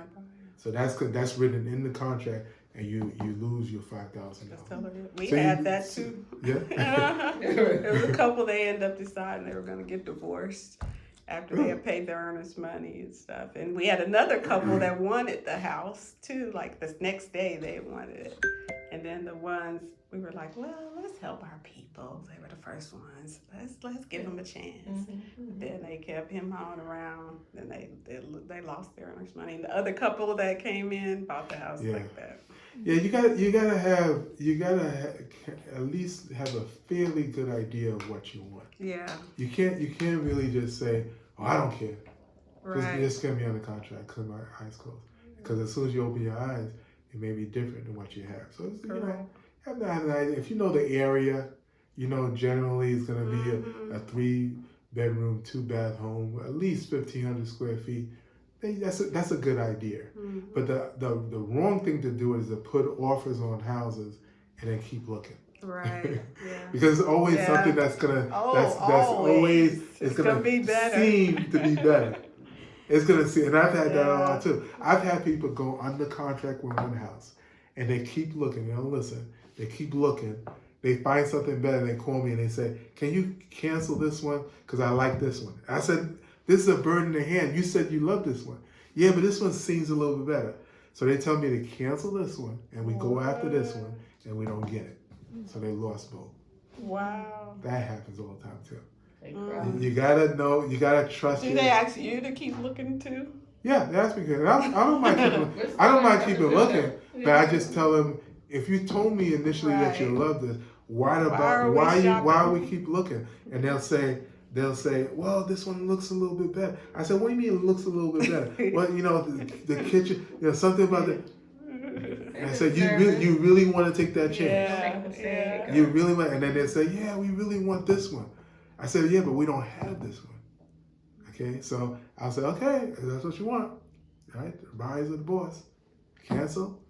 So that's written in the contract, and you lose your $5,000. We had that too. Yeah. There was a couple, they ended up deciding they were going to get divorced after they had paid their earnest money and stuff. And we had another couple that wanted the house too, like the next day they wanted it. And then the ones, we were like, well, let's help our people. They were the first ones. Let's give them a chance. Then they kept him on around. Then they lost their earnest money. And the other couple that came in bought the house like that. Yeah, you gotta at least have a fairly good idea of what you want. Yeah. You can't really just say, oh, I don't care. Right. Just get me on the contract because my eyes closed. Because as soon as you open your eyes, it may be different than what you have. So have an idea. If you know the area, generally it's gonna be a 3-bedroom, 2-bath home, at least 1,500 square feet. That's a good idea. But the wrong thing to do is to put offers on houses and then keep looking. Right. Yeah. Because it's always something that's gonna always it's gonna be better. seem to be better. It's gonna seem, and I've had that a lot too. I've had people go under contract with one house, and they keep looking. They don't listen. They keep looking. They find something better. They call me and they say, "Can you cancel this one? Because I like this one." I said, "This is a bird in the hand. You said you love this one. Yeah, but this one seems a little bit better." So they tell me to cancel this one, and we go after this one, and we don't get it. So they lost both. Wow. That happens all the time too. They cry. You gotta know. You gotta trust. Do they ask you to keep looking too? Yeah, they ask me. And I don't mind keeping. I don't mind keeping looking, but I just tell them, if you told me initially that you love this, why are we keep looking? And they'll say, well, this one looks a little bit better. I said, what do you mean it looks a little bit better? Well, the kitchen, something about the. And I said, you really want to take that chance? Yeah. You really want, and then they say, yeah, we really want this one. I said, yeah, but we don't have this one. Okay, so I'll say, okay, if that's what you want. All right, the buyers are the boss. Cancel,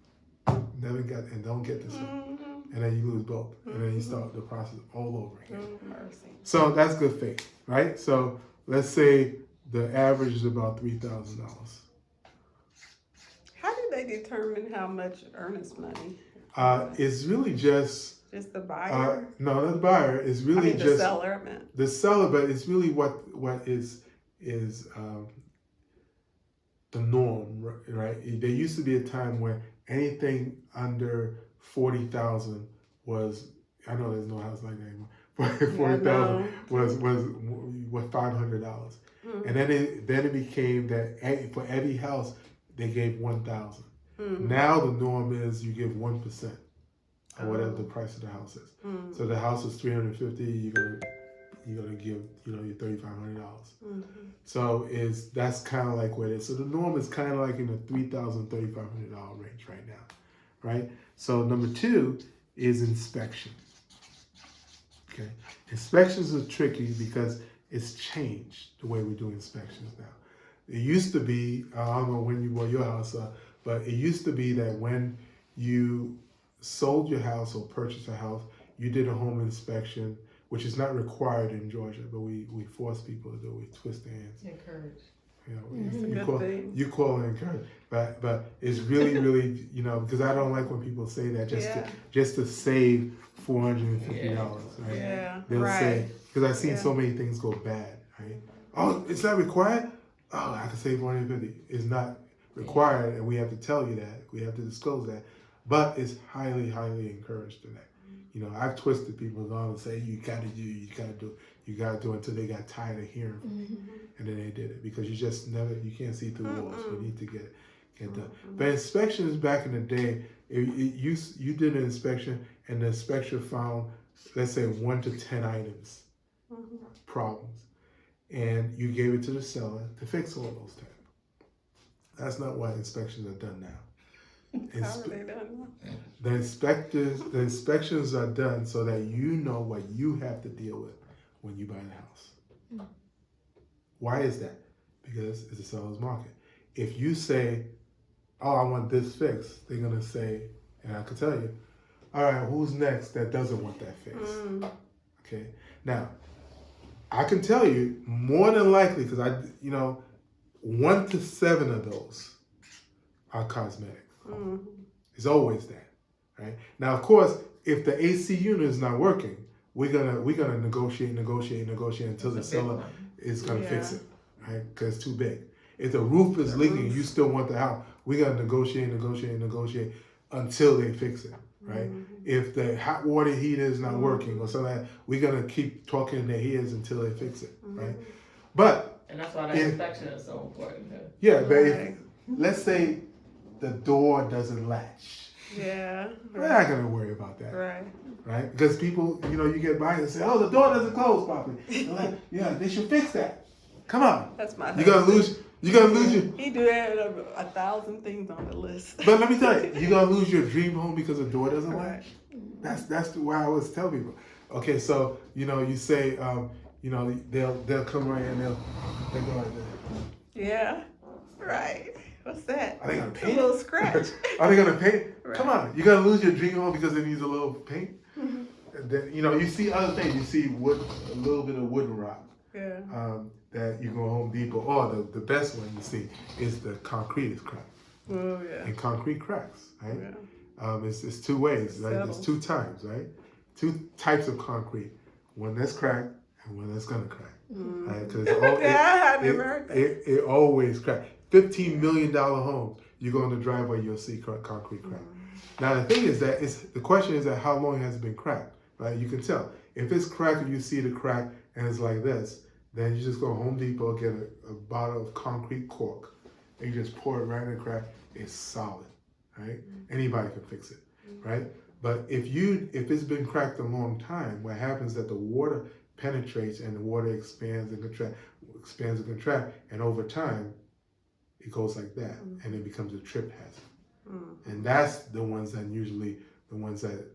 never get, and don't get this one. And then you lose both. And then you start the process all over again. Mercy. So that's good faith, right? So let's say the average is about $3,000. How do they determine how much earnest money? It's really just the buyer? No, not the buyer. It's really the just seller. I meant the seller, but it's really what is the norm, right? There used to be a time where anything under 40,000 was. I know there's no house like that anymore. 40,000 was $500, and then it became that for every house they gave 1,000. Now the norm is you give 1% of whatever the price of the house is. So the house is $350. You're gonna give your $3,500. So that's kind of like what it is. So the norm is kind of like in the $3,000, $3,500 range right now, right? So number 2 is inspection. Okay, inspections are tricky because it's changed the way we do inspections now. It used to be, I don't know when you bought your house up, but it used to be that when you sold your house or purchased a house, you did a home inspection, which is not required in Georgia, but we force people to do it. We twist their hands. Encourage. You call and encourage, but it's really, really, because I don't like when people say that just to save $450, right? Yeah, They'll say, because I've seen so many things go bad, right? Oh, it's not required? Oh, I can save $450. It's not required, and we have to tell you that. We have to disclose that. But it's highly, highly encouraged in that. I've twisted people's arms and say, you gotta do it until they got tired of hearing from me. And then they did it, because you can't see through walls. You need to get done. But inspections back in the day, you did an inspection and the inspector found, let's say 1 to 10 items, problems. And you gave it to the seller to fix all those 10. That's not why inspections are done now. How are they done? The inspections are done so that you know what you have to deal with when you buy the house. Why is that? Because it's a seller's market. If you say, oh, I want this fixed, they're going to say, and I can tell you, all right, who's next that doesn't want that fixed? Okay. Now, I can tell you more than likely, because 1 to 7 of those are cosmetic. It's always that, right? Now, of course, if the AC unit is not working, we're gonna negotiate until the seller is gonna fix it, right? Because it's too big. If the roof is leaking and you still want the house, we're gonna negotiate until they fix it, right? If the hot water heater is not working or something like that, we're gonna keep talking in their ears until they fix it, right? But and that's why that inspection is so important. Yeah, but if, let's say the door doesn't latch. Yeah. We're not going to worry about that. Right? Because people, you get by and say, oh, the door doesn't close properly. Like, yeah, they should fix that. Come on. That's my You're going to lose your... He do that 1,000 things on the list. But let me tell you, you're going to lose your dream home because the door doesn't latch. That's why I always tell people. Okay, so, you say, they'll come right in, they'll go like that. Yeah, right. What's that? Are they gonna paint? A little scratch. Are they gonna paint? Right. Come on, you're gonna lose your dream home because it needs a little paint. Then, you see other things. You see wood, a little bit of wooden rock. Yeah. That you go Home Depot. Or the best one you see is the concrete is cracked. Oh yeah. And concrete cracks, right? Yeah. It's 2 ways, right? There's 2 types, right? 2 types of concrete. One that's cracked and one that's gonna crack. Right? Cause I never heard that. It always cracks. $15 million homes, you go in the driveway, you'll see concrete crack. Now the thing is the question is that how long has it been cracked, right? You can tell. If it's cracked and you see the crack and it's like this, then you just go to Home Depot, get a bottle of concrete cork, and you just pour it right in the crack. It's solid, right? Anybody can fix it, right? But if it's been cracked a long time, what happens is that the water penetrates and the water expands and contract, and over time, it goes like that, and it becomes a trip hazard. And that's the ones that usually the ones that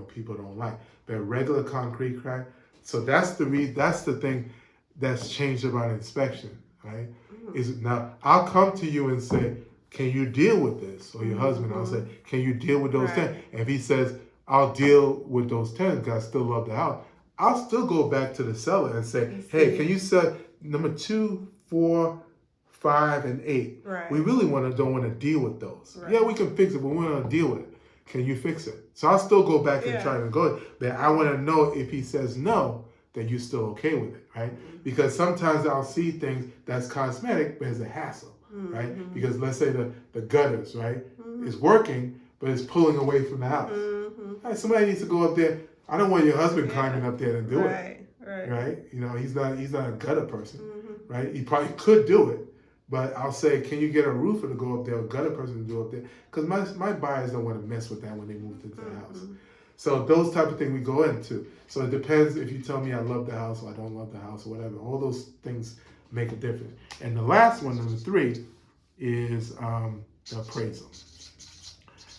people don't like. But regular concrete crack. So that's the thing that's changed about inspection, right? Is now I'll come to you and say, can you deal with this? Or your husband, I'll say, can you deal with those 10? And if he says, I'll deal with those 10 because I still love the house, I'll still go back to the seller and say, hey, can you sell number 2, 4, 5, and 8? Right. We really don't want to deal with those. Right. Yeah, we can fix it, but we want to deal with it. Can you fix it? So I'll still go back and try to go. But I want to know if he says no, that you're still okay with it, right? Because sometimes I'll see things that's cosmetic, but it's a hassle, right? Because let's say the gutters, right, is working, but it's pulling away from the house. Right, somebody needs to go up there. I don't want your husband climbing up there to do it, right? He's not a gutter person, right? He probably could do it, but I'll say, can you get a roofer to go up there, a gutter person to go up there? Because my buyers don't want to mess with that when they move into the house. So those type of things we go into. So it depends if you tell me I love the house or I don't love the house or whatever. All those things make a difference. And the last one, number 3, is the appraisal.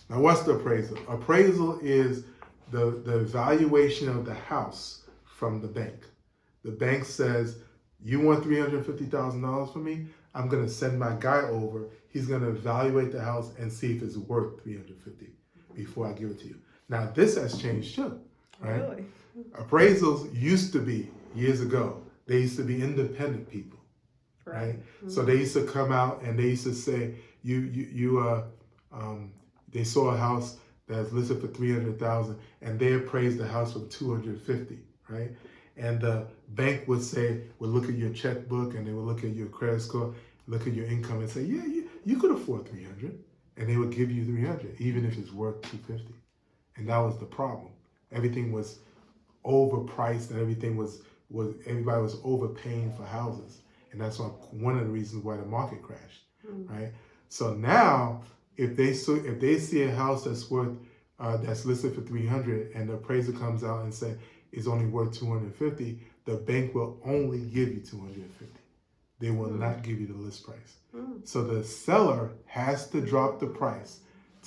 Now, what's the appraisal? Appraisal is the evaluation of the house from the bank. The bank says, you want $350,000 from me? I'm going to send my guy over. He's going to evaluate the house and see if it's worth $350,000 before I give it to you. Now, this has changed too, right? Really? Appraisals used to be, years ago, they used to be independent people, right? So they used to come out and they used to say, they saw a house that's listed for $300,000 and they appraised the house for $250,000, right? And the bank would look at your checkbook and they would look at your credit score, look at your income and say, yeah, you could afford $300,000, and they would give you $300,000, even if it's worth $250,000. And that was the problem. Everything was overpriced and everybody was overpaying for houses. And that's one of the reasons why the market crashed, right? So now, if they see a house that's worth that's listed for $300,000 and the appraiser comes out and say it's only worth $250,000, the bank will only give you $250,000. They will not give you the list price. So the seller has to drop the price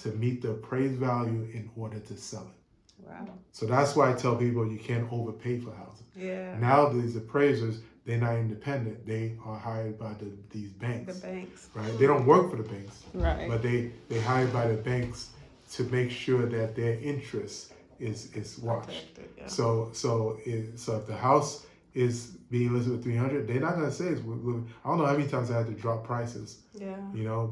to meet the appraised value in order to sell it. Wow. So that's why I tell people you can't overpay for houses. Yeah. Now these appraisers, they're not independent. They are hired by these banks. The banks. Right? They don't work for the banks. Right. But they hired by the banks to make sure that their interest is watched. Yeah. So if the house is being listed at $300,000, they're not gonna say it's. I don't know how many times I had to drop prices. Yeah.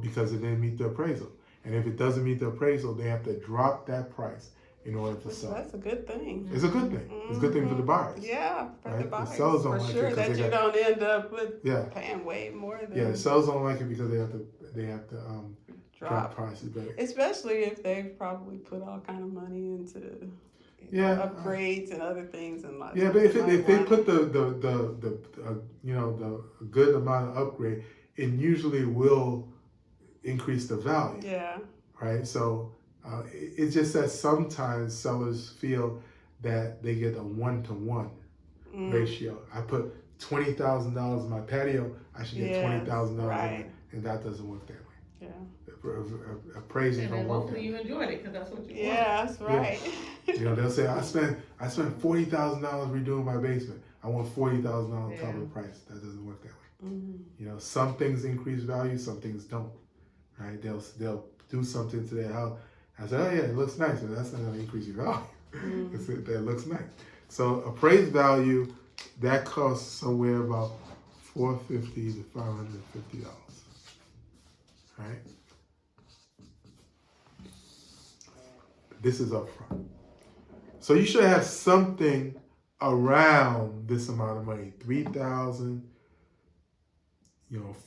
Because it didn't meet the appraisal. And if it doesn't meet the appraisal, they have to drop that price in order to sell. That's a good thing. It's a good thing. It's a good thing for the buyers. Yeah, for the buyers. The sellers don't like it that you don't end up with paying way more than. Yeah, the sellers don't like it because they have to drop prices. But especially if they've probably put all kind of money into upgrades and other things and lots. Yeah, but if they put the good amount of upgrade, it usually will increase the value. Yeah. Right? So it's just that sometimes sellers feel that they get a 1-to-1 ratio. I put $20,000 in my patio, I should get $20,000 right. And that doesn't work that way. Yeah. Appraisal don't work hopefully you enjoyed it because that's what you want. Yeah, that's right. Yeah. They'll say I spent $40,000 redoing my basement. I want $40,000 on top of the price. That doesn't work that way. Some things increase value, some things don't. Right? They'll do something to their house. I say, oh yeah, it looks nice, but that's not going to increase your value. That looks nice. So appraised value, that costs somewhere about $450 to $550. Right? This is upfront. So you should have something around this amount of money, $3,000,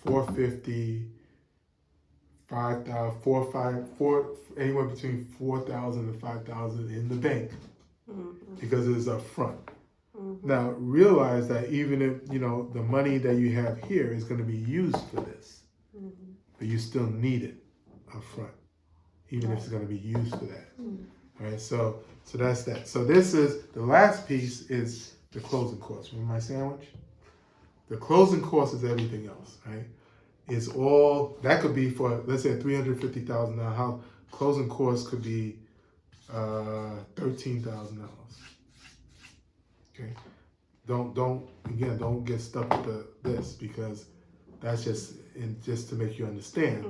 $450. 5,000, anywhere between $4,000 and $5,000 in the bank because it is up front. Now realize that even if the money that you have here is going to be used for this, but you still need it up front, even if it's going to be used for that. All right, so that's that. So this is the last piece is the closing costs. Remember my sandwich? The closing cost is everything else, right? It's all that could be for, let's say, a $350,000 house. Closing costs could be $13,000. Okay, don't get stuck with this, because that's just to make you understand.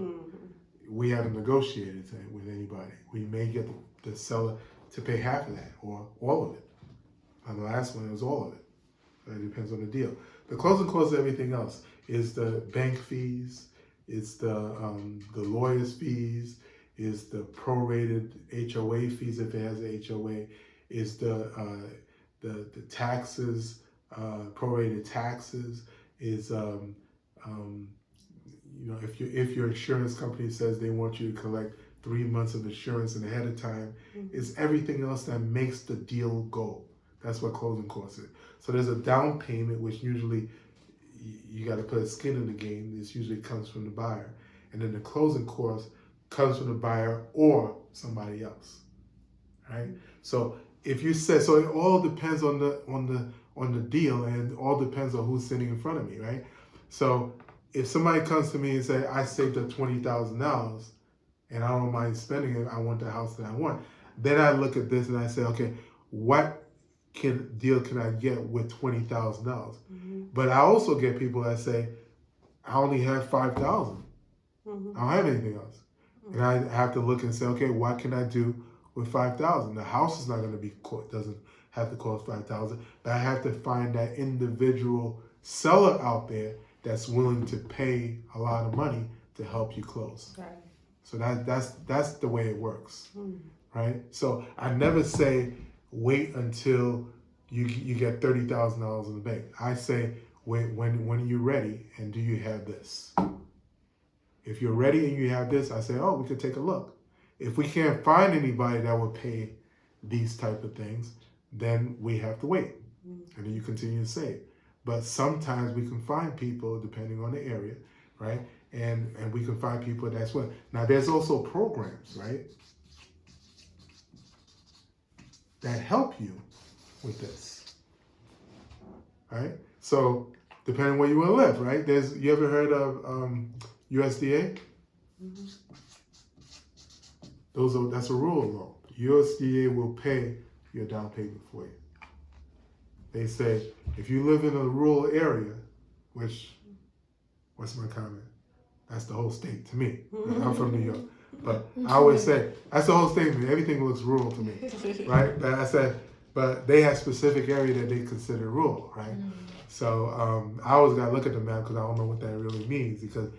We haven't negotiated with anybody. We may get the seller to pay half of that or all of it. On the last one, it was all of it. It depends on the deal. The closing costs of everything else is the bank fees, it's the lawyer's fees, is the prorated HOA fees if it has a HOA, is the taxes, prorated taxes, is if your insurance company says they want you to collect 3 months of insurance and ahead of time, it's everything else that makes the deal go. That's what closing costs is. So there's a down payment, which usually you got to put a skin in the game. This usually comes from the buyer, and then the closing cost comes from the buyer or somebody else, right? So if you say, so it all depends on the deal, and it all depends on who's sitting in front of me, right? So if somebody comes to me and say, I saved up $20,000 and I don't mind spending it, I want the house that I want, then I look at this and I say, okay, what deal can I get with $20,000? But I also get people that say, I only have $5,000. I don't have anything else. And I have to look and say, okay, what can I do with $5,000? The house is not going to be doesn't have to cost $5,000, but I have to find that individual seller out there that's willing to pay a lot of money to help you close. Right. So that's the way it works, right? So I never say wait until you get $30,000 in the bank. I say wait when are you ready, and do you have this? If you're ready and you have this, I say, oh, we could take a look. If we can't find anybody that will pay these type of things, then we have to wait, and then you continue to save. But sometimes we can find people depending on the area, right? And we can find people that's what. Now there's also programs, right, that help you with this, right? So depending where you want to live, right? You ever heard of USDA? That's a rural loan. USDA will pay your down payment for you. They say if you live in a rural area, which, what's my comment? That's the whole state to me. I'm from New York, but I always say that's the whole state to me. Everything looks rural to me, right? But I said, but they have specific area that they consider rural, right? So I always gotta look at the map because I don't know what that really means, because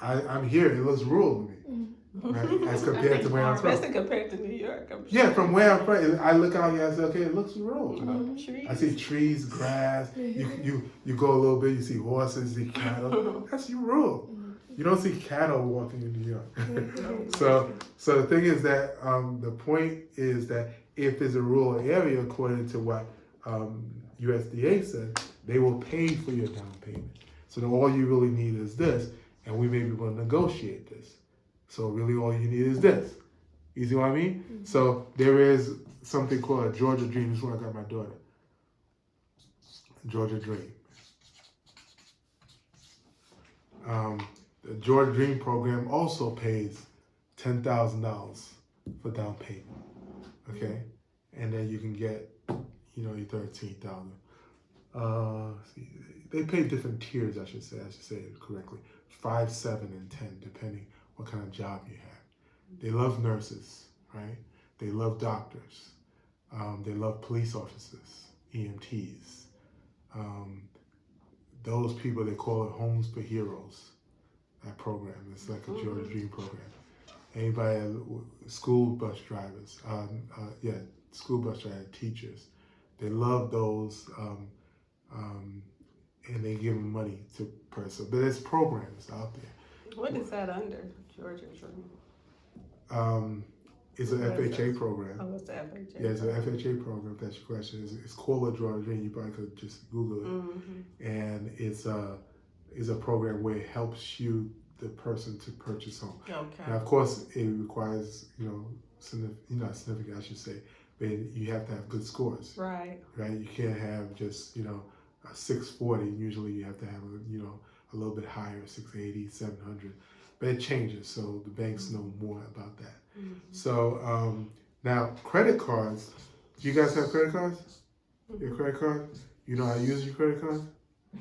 I'm here. It looks rural to me, right? As compared to where I'm from. Especially compared to New York. I'm sure. Yeah, from where I'm from, I look out here and I say, okay, it looks rural. Trees. I see trees, grass. You go a little bit, you see horses, you see cattle. That's rural. You don't see cattle walking in New York. So the thing is that the point is that if it's a rural area, according to what USDA said, they will pay for your down payment. So then all you really need is this, and we may be able to negotiate this. So really all you need is this. You see what I mean? So there is something called a Georgia Dream. This is what I got my daughter. Georgia Dream. The Georgia Dream program also pays $10,000 for down payment. Okay? And then you can get, your $13,000. They pay different tiers, I should say it correctly. 5, 7, and 10, depending what kind of job you have. They love nurses, right? They love doctors. They love police officers, EMTs. Those people, they call it Homes for Heroes. That program, it's like a Georgia Dream program. Anybody, school bus drivers, school bus drivers, teachers, they love those, and they give them money to person. But there's programs out there. What is that under, Georgia Dream? It's an What is FHA that? program. Oh, what's the FHA? Yeah, it's an FHA program. If that's your question. It's call or draw a dream. You probably could just Google it. Mm-hmm. And it's a program where it helps you, the person, to purchase home. Okay. Now, of course, it requires not significant, I should say, but you have to have good scores. Right. Right. You can't have just a 640. Usually, you have to have a little bit higher, 680, 700. But it changes, so the banks know more about that. Mm-hmm. So now, credit cards. Do you guys have credit cards? Mm-hmm. Your credit card? You know how to use your credit card?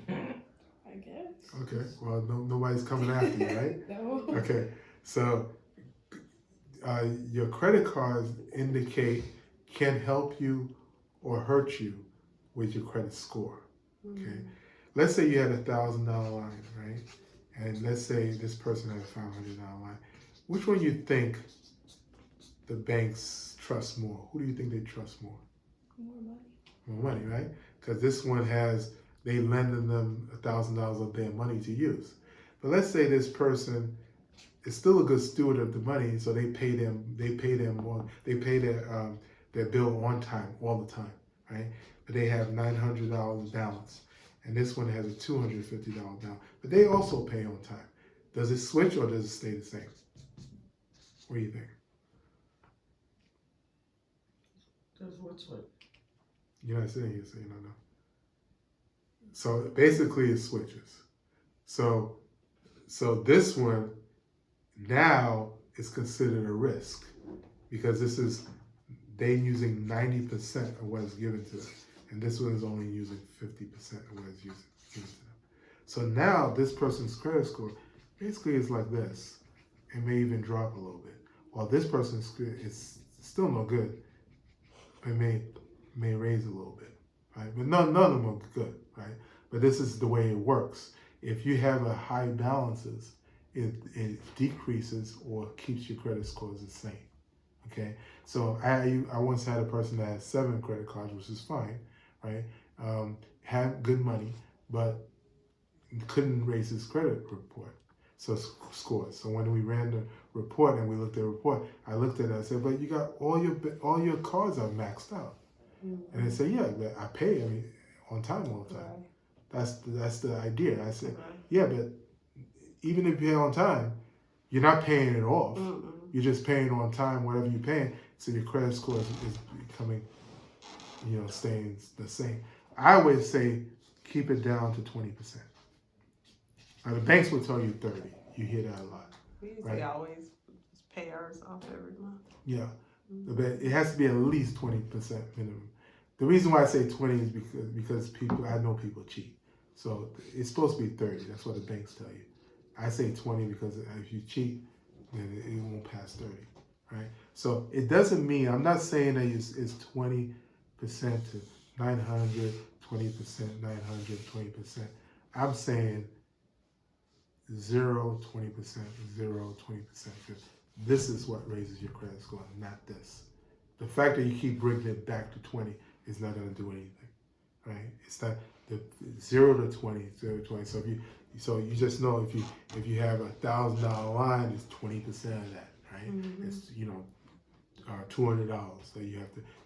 I guess. Okay. Well, nobody's coming after you, right? No. Okay. So your credit cards can help you or hurt you with your credit score. Okay. Mm-hmm. Let's say you had $1,000 line, right? And let's say this person had a $500 line. Which one you think the banks trust more? Who do you think they trust more? More money. More money, right? Because this one they lending them $1,000 of their money to use. But let's say this person is still a good steward of the money, so they pay their bill on time all the time, right? But they have $900 balance, and this one has a $250 balance, but they also pay on time. Does it switch or does it stay the same? What do you think? Does what switch? You're not sitting here saying no. So basically it switches. So this one now is considered a risk because they using 90% of what is given to them. And this one is only using 50% of what is given to them. So now this person's credit score basically is like this. It may even drop a little bit. While this person's score is still no good, it may raise a little bit, right? But none of them are good, right? But this is the way it works. If you have a high balances, it decreases or keeps your credit scores the same. Okay, so I once had a person that had 7 credit cards, which is fine, right? Had good money, but couldn't raise his credit report, so scores. So when we ran the report and we looked at the report, I looked at it and I said, "But you got all your cards are maxed out," and they said, "Yeah, but I pay on time all the time." Right. That's the idea. I said, "Yeah, but even if you pay on time, you're not paying it off. Mm-mm. You're just paying on time, whatever you're paying. So your credit score is becoming, staying the same." I always say keep it down to 20%. Now the banks will tell you 30. You hear that a lot. We usually always pay ours off every month. Yeah, but it has to be at least 20% minimum. The reason why I say 20 is because I know people cheat. So it's supposed to be 30. That's what the banks tell you. I say 20 because if you cheat, then it won't pass 30, right? So it doesn't mean, I'm not saying that it's 20% to 900, 20%, 900, 20%. I'm saying 0, 20%, 0, 20%. This is what raises your credit score, not this. The fact that you keep bringing it back to 20 is not going to do anything, right? It's not the 0 to 20, 0 to 20. So you just know if you have $1,000 line, it's 20% of that, right? Mm-hmm. It's $200 that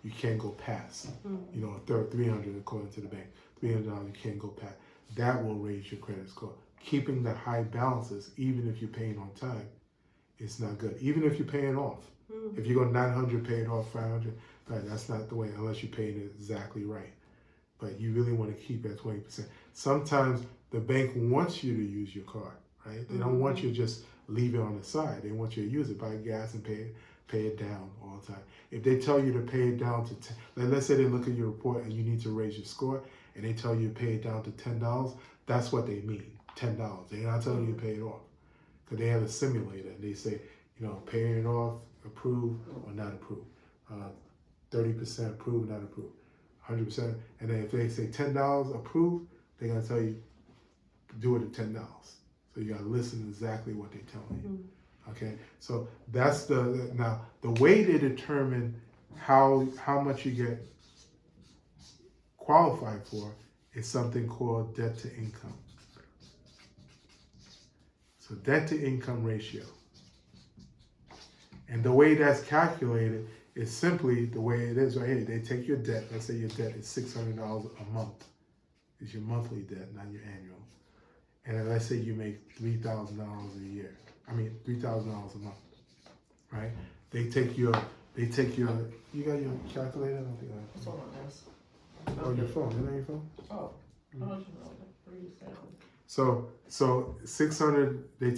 you can't go past. Mm-hmm. 300 according to the bank, $300 you can't go past. That will raise your credit score. Keeping the high balances, even if you're paying on time, it's not good. Even if you're paying off, if you go 900, pay it off 500, right, that's not the way unless you're paying it exactly right. But you really want to keep it at 20%. Sometimes the bank wants you to use your card, right? They don't want you to just leave it on the side. They want you to use it, buy gas and pay it down all the time. If they tell you to pay it down to let's say they look at your report and you need to raise your score, and they tell you to pay it down to $10, that's what they mean, $10. They're not telling you to pay it off. Because they have a simulator and they say, paying it off, approve or not approve. 30% approve, not approve. 100%. And then if they say $10 approve, they're going to tell you do it at $10. So you got to listen exactly what they're telling you. Okay? So that's now the way they determine how much you get qualified for is something called debt to income. So debt to income ratio. And the way that's calculated is simply the way it is right here. They take your debt. Let's say your debt is $600 a month. It's your monthly debt, not your annual. And then let's say you make $3,000 a year. I mean, $3,000 a month, right? They take your, you got your calculator? I don't think I have. It's on my desk. Oh, your phone. You know your phone? Oh, how much is it? 3,700. So 600. They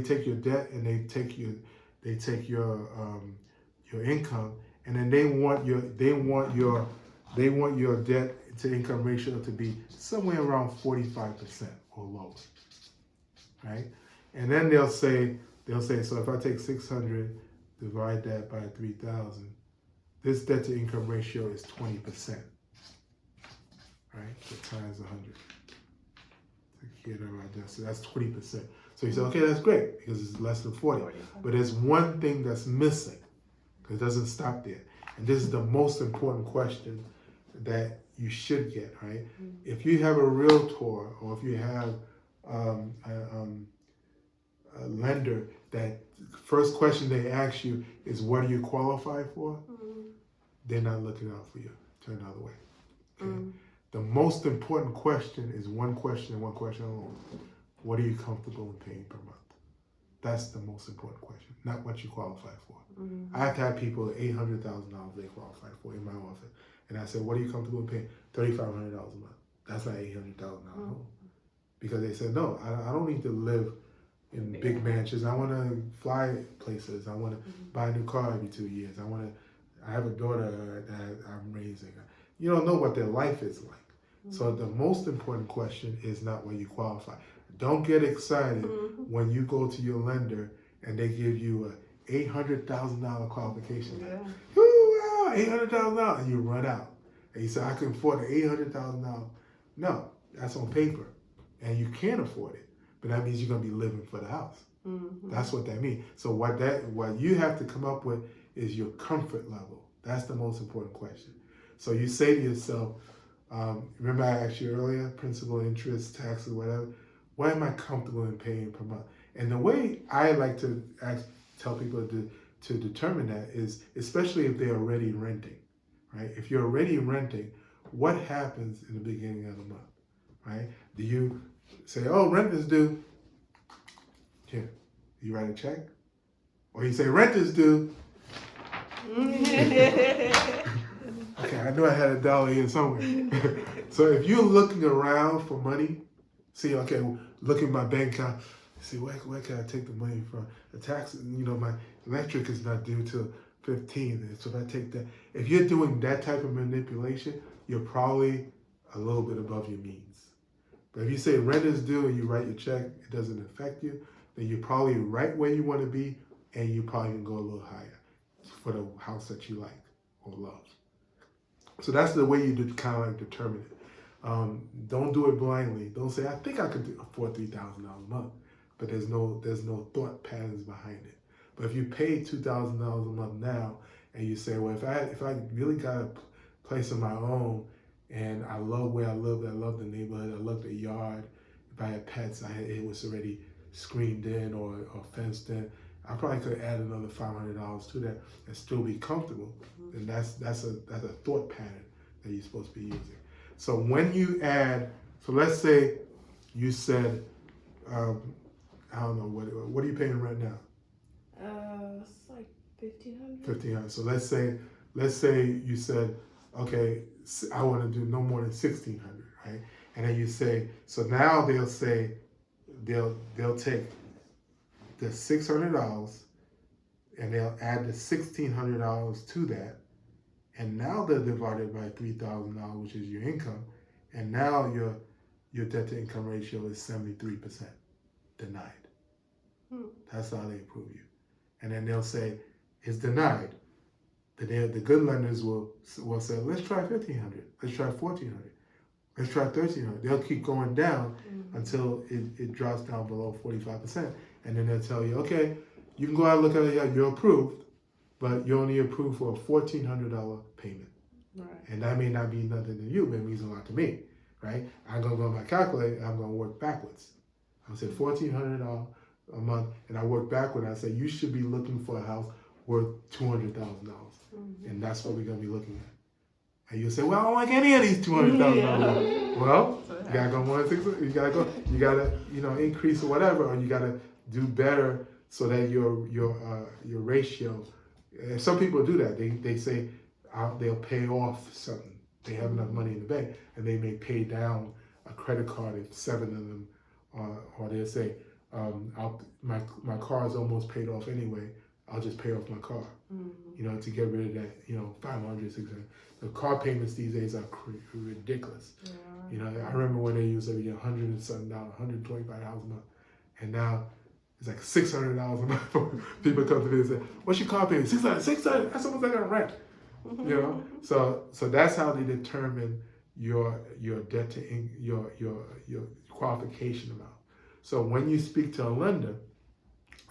take your debt and they take your income, and then they want your debt to income ratio to be somewhere around 45% or lower, right? And then they'll say so if I take 600, divide that by 3,000, this debt to income ratio is 20%, right? So times 100. So that's 20%. So you say, okay, that's great because it's less than 40. But there's one thing that's missing because it doesn't stop there. And this is the most important question that you should get, right? Mm-hmm. If you have a realtor or if you have a lender, that first question they ask you is, what do you qualify for? Mm-hmm. They're not looking out for you. Turn the other way. Okay? Mm-hmm. The most important question is one question and one question alone. What are you comfortable in paying per month? That's the most important question, not what you qualify for. Mm-hmm. I have to have people at $800,000 they qualify for in my office. And I said, what are you comfortable in paying? $3,500 a month. That's not $800,000 home. Because they said, no, I don't need to live in big mansions. I want to fly places. I want to buy a new car every 2 years. I have a daughter that I'm raising. You don't know what their life is like. So the most important question is not where you qualify. Don't get excited when you go to your lender and they give you a $800,000 qualification. Yeah. Wow, $800,000, and you run out. And you say, I can afford the $800,000. No, that's on paper, and you can't afford it. But that means you're gonna be living for the house. Mm-hmm. That's what that means. So what you have to come up with is your comfort level. That's the most important question. So you say to yourself, remember I asked you earlier, principal, interest, taxes, whatever. What am I comfortable in paying per month? And the way I like to tell people to determine that is, especially if they're already renting, right? If you're already renting, what happens in the beginning of the month, right? Do you say, oh, rent is due? Here, you write a check? Or you say, rent is due? Okay, I knew I had $1 here somewhere. So if you're looking around for money, see, okay, look at my bank account, see, where can I take the money from? The taxes, my electric is not due till 15th. So if I take that, if you're doing that type of manipulation, you're probably a little bit above your means. But if you say rent is due and you write your check, it doesn't affect you, then you're probably right where you want to be, and you probably can go a little higher for the house that you like or love. So that's the way you kind of like determine it. Don't do it blindly. Don't say, I think I could afford $3,000 a month, but there's no thought patterns behind it. But if you pay $2,000 a month now, and you say, well, if I really got a place of my own, and I love where I live, I love the neighborhood, I love the yard. If I had pets, it was already screened in or fenced in. I probably could add another $500 to that and still be comfortable. Mm-hmm. And that's a thought pattern that you're supposed to be using. So when you add, so let's say you said, I don't know, what are you paying rent now? It's like $1,500. $1,500. So let's say you said, okay, I want to do no more than $1,600, right? And then you say, so now they'll say, they'll take the $600 and they'll add the $1,600 to that, and now they're divided by $3,000, which is your income, and now your debt to income ratio is 73% denied. That's how they approve you. And then they'll say it's denied. The good lenders will say, let's try $1,500, let's try $1,400, let's try $1,300. They'll keep going down until it drops down below 45%. And then they'll tell you, okay, you can go out and look at it, you're approved, but you're only approved for a $1,400 payment. Right. And that may not be nothing to you, but it means a lot to me, right? I'm going to go on my calculator, I'm going to work backwards. I said $1,400 a month, and I work backward. I say, you should be looking for a house worth $200,000, and that's what we're gonna be looking at. And you'll say, well, I don't like any of these $200,000. Well, you gotta go 160. You gotta increase or whatever, or you gotta do better so that your ratio. And some people do that. They say they'll pay off something. They have enough money in the bank, and they may pay down a credit card if 7 of them, or they'll say, my car is almost paid off anyway. I'll just pay off my car, to get rid of that, $500, $600. The car payments these days are ridiculous. Yeah. I remember when they used to be $100 and something, $125 a month, and now it's like $600 a month. People come to me and say, "What's your car payment?" $600. That's almost like a rent. So that's how they determine your debt to your qualification amount. So when you speak to a lender,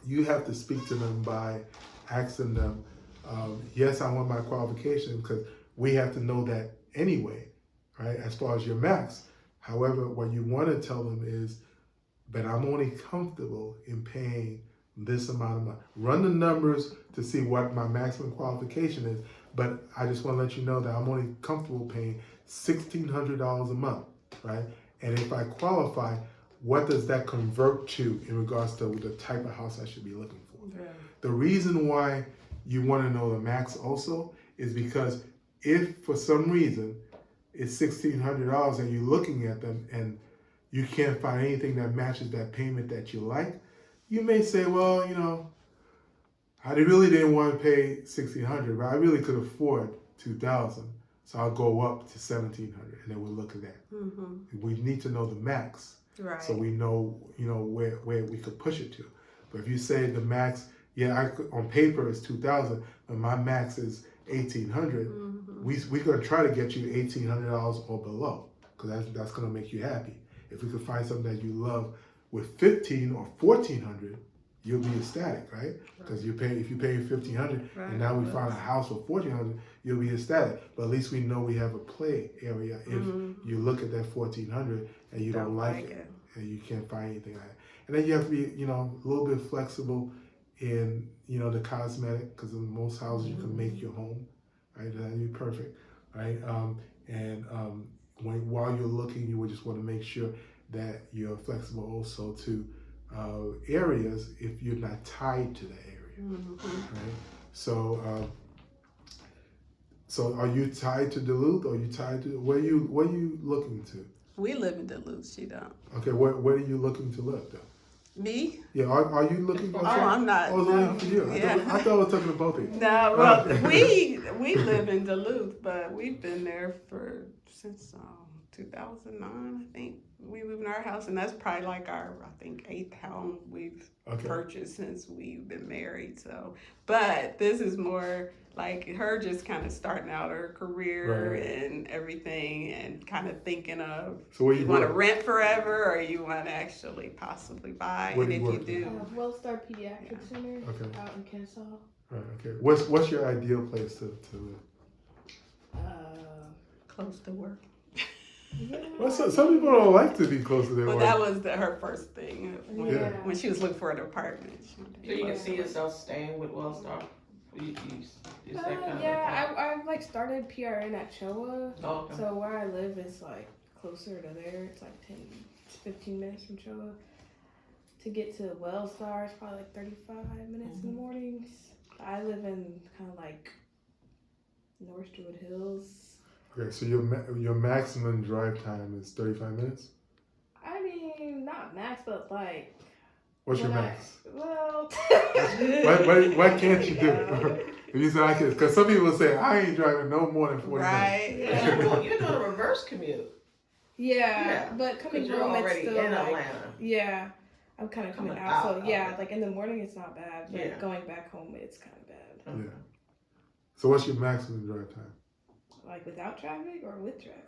you have to speak to them by asking them, yes, I want my qualification, because we have to know that anyway, right, as far as your max. However, what you want to tell them is, but I'm only comfortable in paying this amount of money. Run the numbers to see what my maximum qualification is, but I just want to let you know that I'm only comfortable paying $1,600 a month, right? And if I qualify, what does that convert to in regards to the type of house I should be looking for? Yeah. The reason why you want to know the max also is because if for some reason it's $1,600 and you're looking at them and you can't find anything that matches that payment that you like, you may say, well, I really didn't want to pay $1,600, but I really could afford $2,000, so I'll go up to $1,700, and then we'll look at that. We need to know the max, right? So we know, where we could push it to. But if you say the max, on paper it's $2,000, but my max is $1,800, we're gonna try to get you $1,800 or below, because that's gonna make you happy. If we could find something that you love with $1,500 or $1,400, you'll be ecstatic, right? Because if you pay $1,500, and now we find a house for $1,400, you'll be ecstatic. But at least we know we have a play area if you look at that $1,400 and you don't like it, and you can't find anything like that. And then you have to be, a little bit flexible in, the cosmetic, because in most houses you can make your home, right? That'd be perfect, right? While you're looking, you would just want to make sure that you're flexible also to areas if you're not tied to the area, right? So are you tied to Duluth, or are you tied to where are you looking to? We live in Duluth. She don't. Okay, where are you looking to live though? Me? Yeah, are you looking for? I'm not. I was looking for you. I thought I was talking to both of you. No, well, we live in Duluth, but we've been there since 2009, I think. We moved in our house, and that's probably like our, I think, 8th home we've purchased since we've been married. So, but this is more like her just kind of starting out her career and everything, and kind of thinking of, so you want to rent forever, or you want to actually possibly buy. Where and do you if work? you do, Wellstar Pediatric Center out in Kennesaw. Right. Okay. What's your ideal place to live? Close to work. Yeah. Well, some people don't like to be close to their work. But that was her first thing when she was looking for an apartment. So you can see yourself staying with Wellstar? Is that kind of I've like started PRN at Choa. Oh, okay. So where I live is like closer to there. It's like 15 minutes from Choa. To get to Wellstar, it's probably like 35 minutes in the mornings. I live in kind of like North Druid Hills. Okay, so your maximum drive time is 35 minutes? I mean, not max, but like... What's your max? Well... what can't you do? If you say I can, because some people say, I ain't driving no more than 40 right. minutes. Yeah, well, you're doing a reverse commute. Yeah, but coming home, it's still in like... Atlanta. Yeah, I'm kind of coming out. So yeah, like in the morning it's not bad, but going back home it's kind of bad. Yeah. So what's your maximum drive time? Like without traffic or with traffic?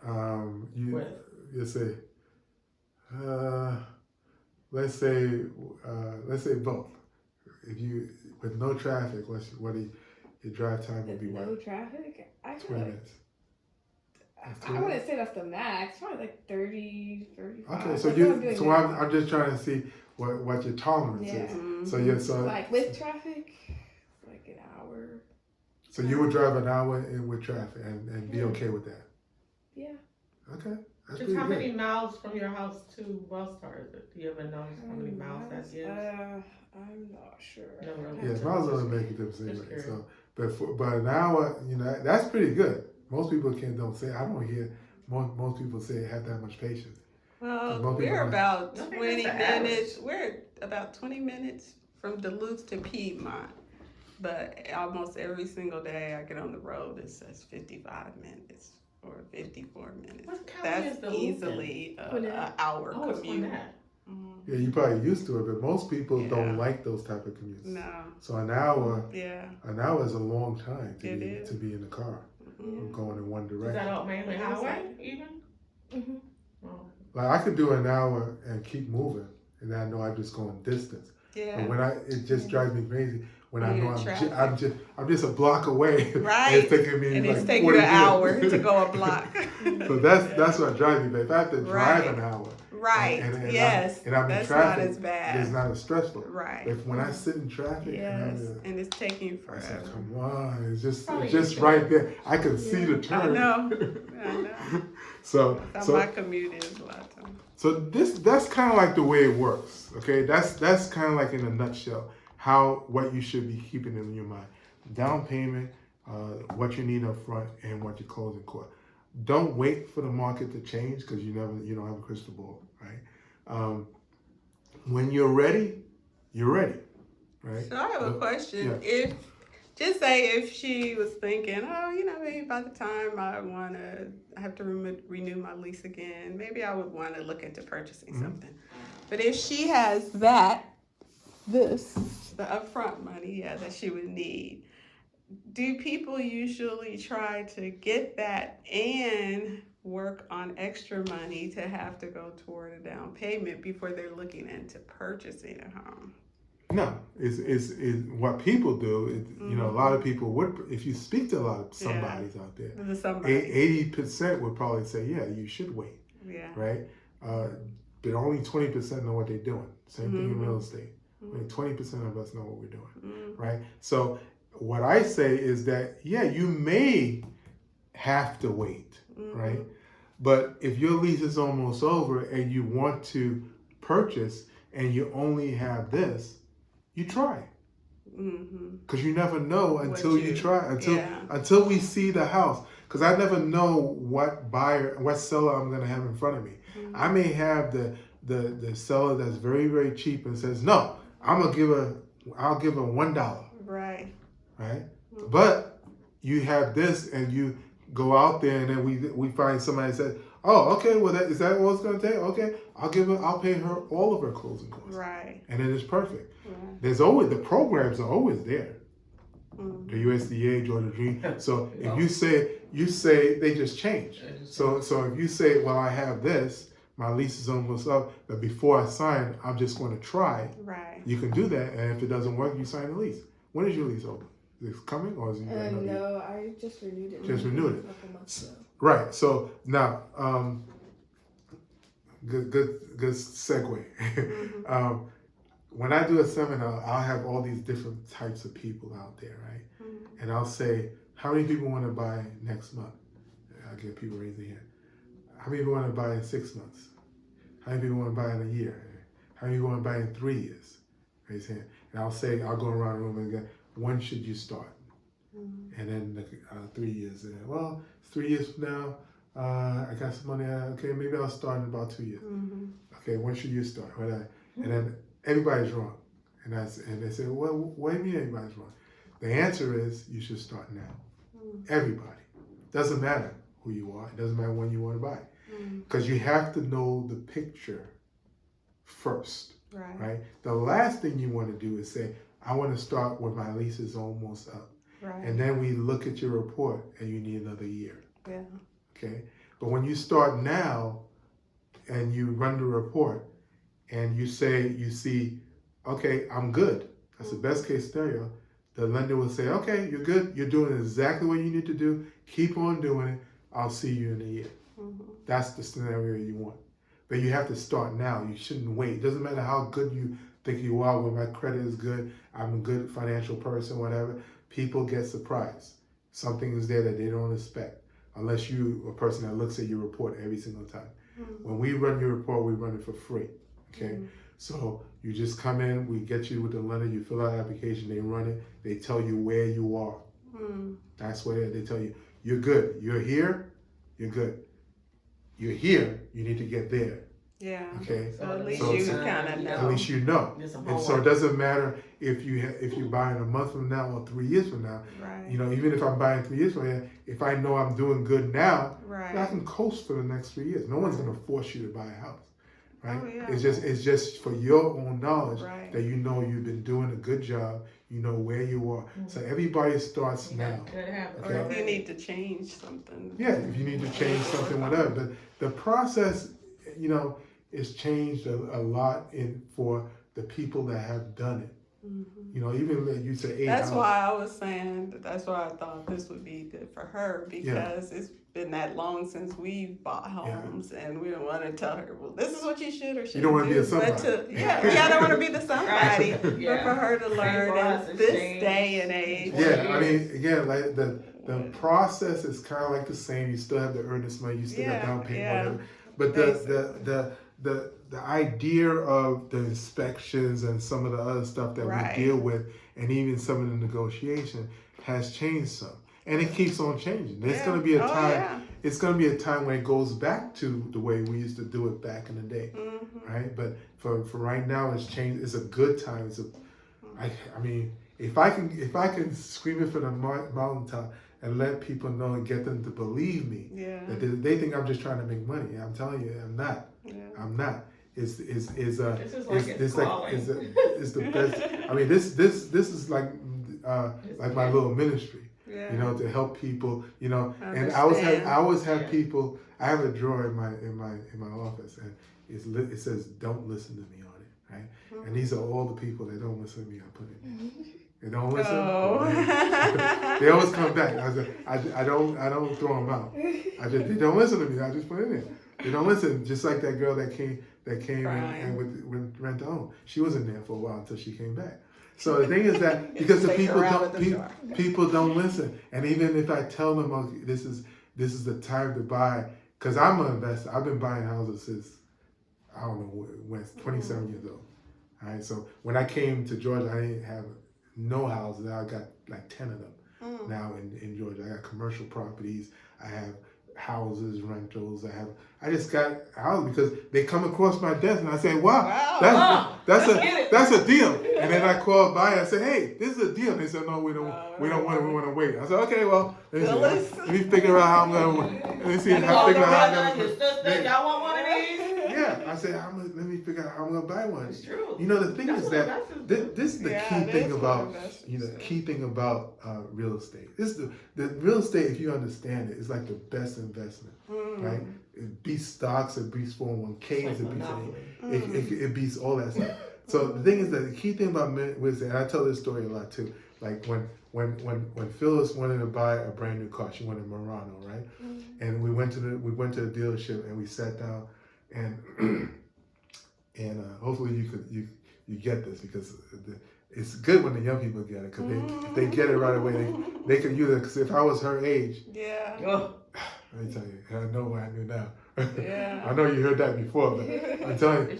You say, let's say both. If you with no traffic, what your drive time would be? No traffic? I feel 20 like minutes. I wouldn't say that's the max. Probably like 30, 35. Okay, so I'm just trying to see what your tolerance is. So like with traffic, like an hour. So you would drive an hour in with traffic and be okay with that? Yeah. Okay. That's Just how pretty many miles from your house to Wellstar is it? Do you ever notice how many miles that is? I'm not sure. No, really. good. Yeah, miles don't make a difference Just anyway. curious. So, but an hour, that's pretty good. Most people don't say. I don't hear most people say have that much patience. Well, most people we're don't. about I think 20 that's the minutes. We're about 20 minutes from Duluth to Piedmont. But almost every single day I get on the road, it says 55 minutes or 54 minutes. What county That's is Duluth in? easily an hour Oh, it's commute. Gwinnett. Yeah, you probably used to it, but most people Yeah. don't like those type of commutes. No. So an hour is a long time It to be in the car, going in one Is direction. that all mainly highway even? Mm-hmm. Oh. Like I could do an hour and keep moving, and I know I'm just going distance. Yeah. But when it just drives me crazy when I When know you're in traffic. I'm just a block away. Right. And it's taking me And like it's taking 40 you an hour minutes. to go a block. So that's what drives me. But if I have to drive Right. an hour, Right. and Yes. I'm in That's traffic, not as bad. it's not as stressful. Right. If when I sit in traffic, Yes. And it's taking you I said, forever. come on, it's Probably just you right there. I can see the I turn. know. I know. So That's how my commute is a lot of times. So that's kind of like the way it works. Okay, that's kind of like in a nutshell what you should be keeping in your mind. Down payment, what you need up front, and what your closing cost. Don't wait for the market to change because you don't have a crystal ball, right? When you're ready, right? So I have a question. Yeah. Just say if she was thinking, maybe by the time I have to renew my lease again, maybe I would want to look into purchasing something. But if she has the upfront money, that she would need, do people usually try to get that and work on extra money to have to go toward a down payment before they're looking into purchasing a home? No, it's what people do. A lot of people would. If you speak to a lot of somebodies out there, 80% would probably say, yeah, you should wait. Yeah. Right. But only 20% know what they're doing. Same thing in real estate. Only 20% of us know what we're doing. Right. So what I say is that you may have to wait. Right. But if your lease is almost over and you want to purchase and you only have this, you try, because you never know until you try. Until we see the house, because I never know what seller I'm going to have in front of me. I may have the seller that's very, very cheap and says, no, I'll give her $1. Right. But you have this, and you go out there, and then we find somebody that says, oh, okay, well, is that what it's going to take? Okay, I'll pay her all of her closing costs. Right. And then it's perfect. Right. There's always, the programs are always there. The USDA, Georgia Dream. So if you say they just change. So if you say, well, I have this, my lease is almost up, but before I sign, I'm just going to try. Right. You can do that, and if it doesn't work, you sign the lease. When is your lease over? Is it coming, or is it? No, I just renewed it. Just renewed it. A couple months ago. Right. So now, good segue. When I do a seminar, I'll have all these different types of people out there, right? And I'll say, how many people want to buy next month? I'll get people raise their hand. How many people want to buy in 6 months? How many people want to buy in a year? How many people want to buy in 3 years? Raise your hand. And I'll go around the room and go, when should you start? And then 3 years. Well, 3 years from now, I got some money. Okay, maybe I'll start in about 2 years. Okay, when should you start? And then everybody's wrong. And they say, well, what do you mean everybody's wrong? The answer is you should start now. Everybody. Doesn't matter who you are. It doesn't matter when you want to buy. Because you have to know the picture first. Right? The last thing you want to do is say, I want to start when my lease is almost up. Right. And then we look at your report and you need another year. Yeah. Okay? But when you start now and you run the report and you see, okay, I'm good. That's the best case scenario. The lender will say, okay, you're good. You're doing exactly what you need to do. Keep on doing it. I'll see you in a year. That's the scenario you want. But you have to start now. You shouldn't wait. It doesn't matter how good you think you are. When my credit is good, I'm a good financial person, whatever. People get surprised. something is there that they don't expect, unless you a person that looks at your report every single time. When we run your report, we run it for free. Okay, so you just come in, we get you with the letter, you fill out the application, they run it, they tell you where you are. That's where they tell you you're good. You're here, you're good. You're here, you need to get there. Yeah. Okay. So at least you kind of know. At least you know. And so it doesn't matter if you're buying a month from now or 3 years from now. Right. You know, even if I'm buying 3 years from now, if I know I'm doing good now, right. I can coast for the next 3 years. No one's gonna force you to buy a house. Right? Oh, yeah. It's just for your own knowledge right. that you know you've been doing a good job. You know where you are. So everybody starts now. Okay? Or if you need to change something. Yeah, if you need to change something, whatever. But the process, you know, is changed a lot for the people that have done it. You know, even like you say 8 That's hours. why I was saying, that's why I thought this would be good for her, because it's been that long since we bought homes, and we don't want to tell her, well, this is what you should or shouldn't do. You don't want to be a somebody. But I don't want to be the somebody, but for her to learn in this day and age. Yeah, I mean, again, like the process is kind of like the same. You still have the earnest money, you still got down payment, whatever. But the idea of the inspections and some of the other stuff that we deal with, and even some of the negotiation, has changed some, and it keeps on changing. There's going to be a time. It's going to be a time when it goes back to the way we used to do it back in the day, right? But for right now, it's changed. It's a good time. I mean, if I can scream it from the mountaintop and let people know and get them to believe me, that they think I'm just trying to make money. I'm telling you, I'm not. I'm not. It's the best. I mean, this is like my little ministry. You know, to help people. You know, and I always have people. I have a drawer in my office, and it says "Don't listen to me" on it, right? And these are all the people that don't listen to me. I put it. They don't listen. They always come back. I don't throw them out. They don't listen to me. I just put it in there. They don't listen. Just like that girl that came and with rent a home. She wasn't there for a while until she came back. So the thing is that because the people don't listen, and even if I tell them, okay, this is the time to buy, because I'm an investor. I've been buying houses since I don't know when, 27 years old. All right. So when I came to Georgia, I didn't have no houses. I got like 10 of them now in Georgia. I got commercial properties. I have houses, rentals. I just got houses because they come across my desk, and I say, wow. That's a deal. And then I call by and I say, hey, this is a deal. And they said, no, we don't want it. We want to wait. I said, okay, well, let me figure out how I'm going to. Let me see how figure out how I'm going to. Y'all want one of these? Yeah, I said, let me figure out how I'm going to buy one. It's true. You know, the thing is that this is the key thing about real estate. This is the real estate. If you understand it, is like the best investment, right? It beats stocks, it beats 401ks, it beats all that stuff. So the thing is that the key thing about real estate, and I tell this story a lot too. Like when Phyllis wanted to buy a brand new car, she wanted a Murano, right? And we went to the dealership and we sat down and hopefully you get this, because it's good when the young people get it, because if they get it right away, they can use it. Because if I was her age, let me tell you, I know what I knew now. I know you heard that before, but I'm telling you,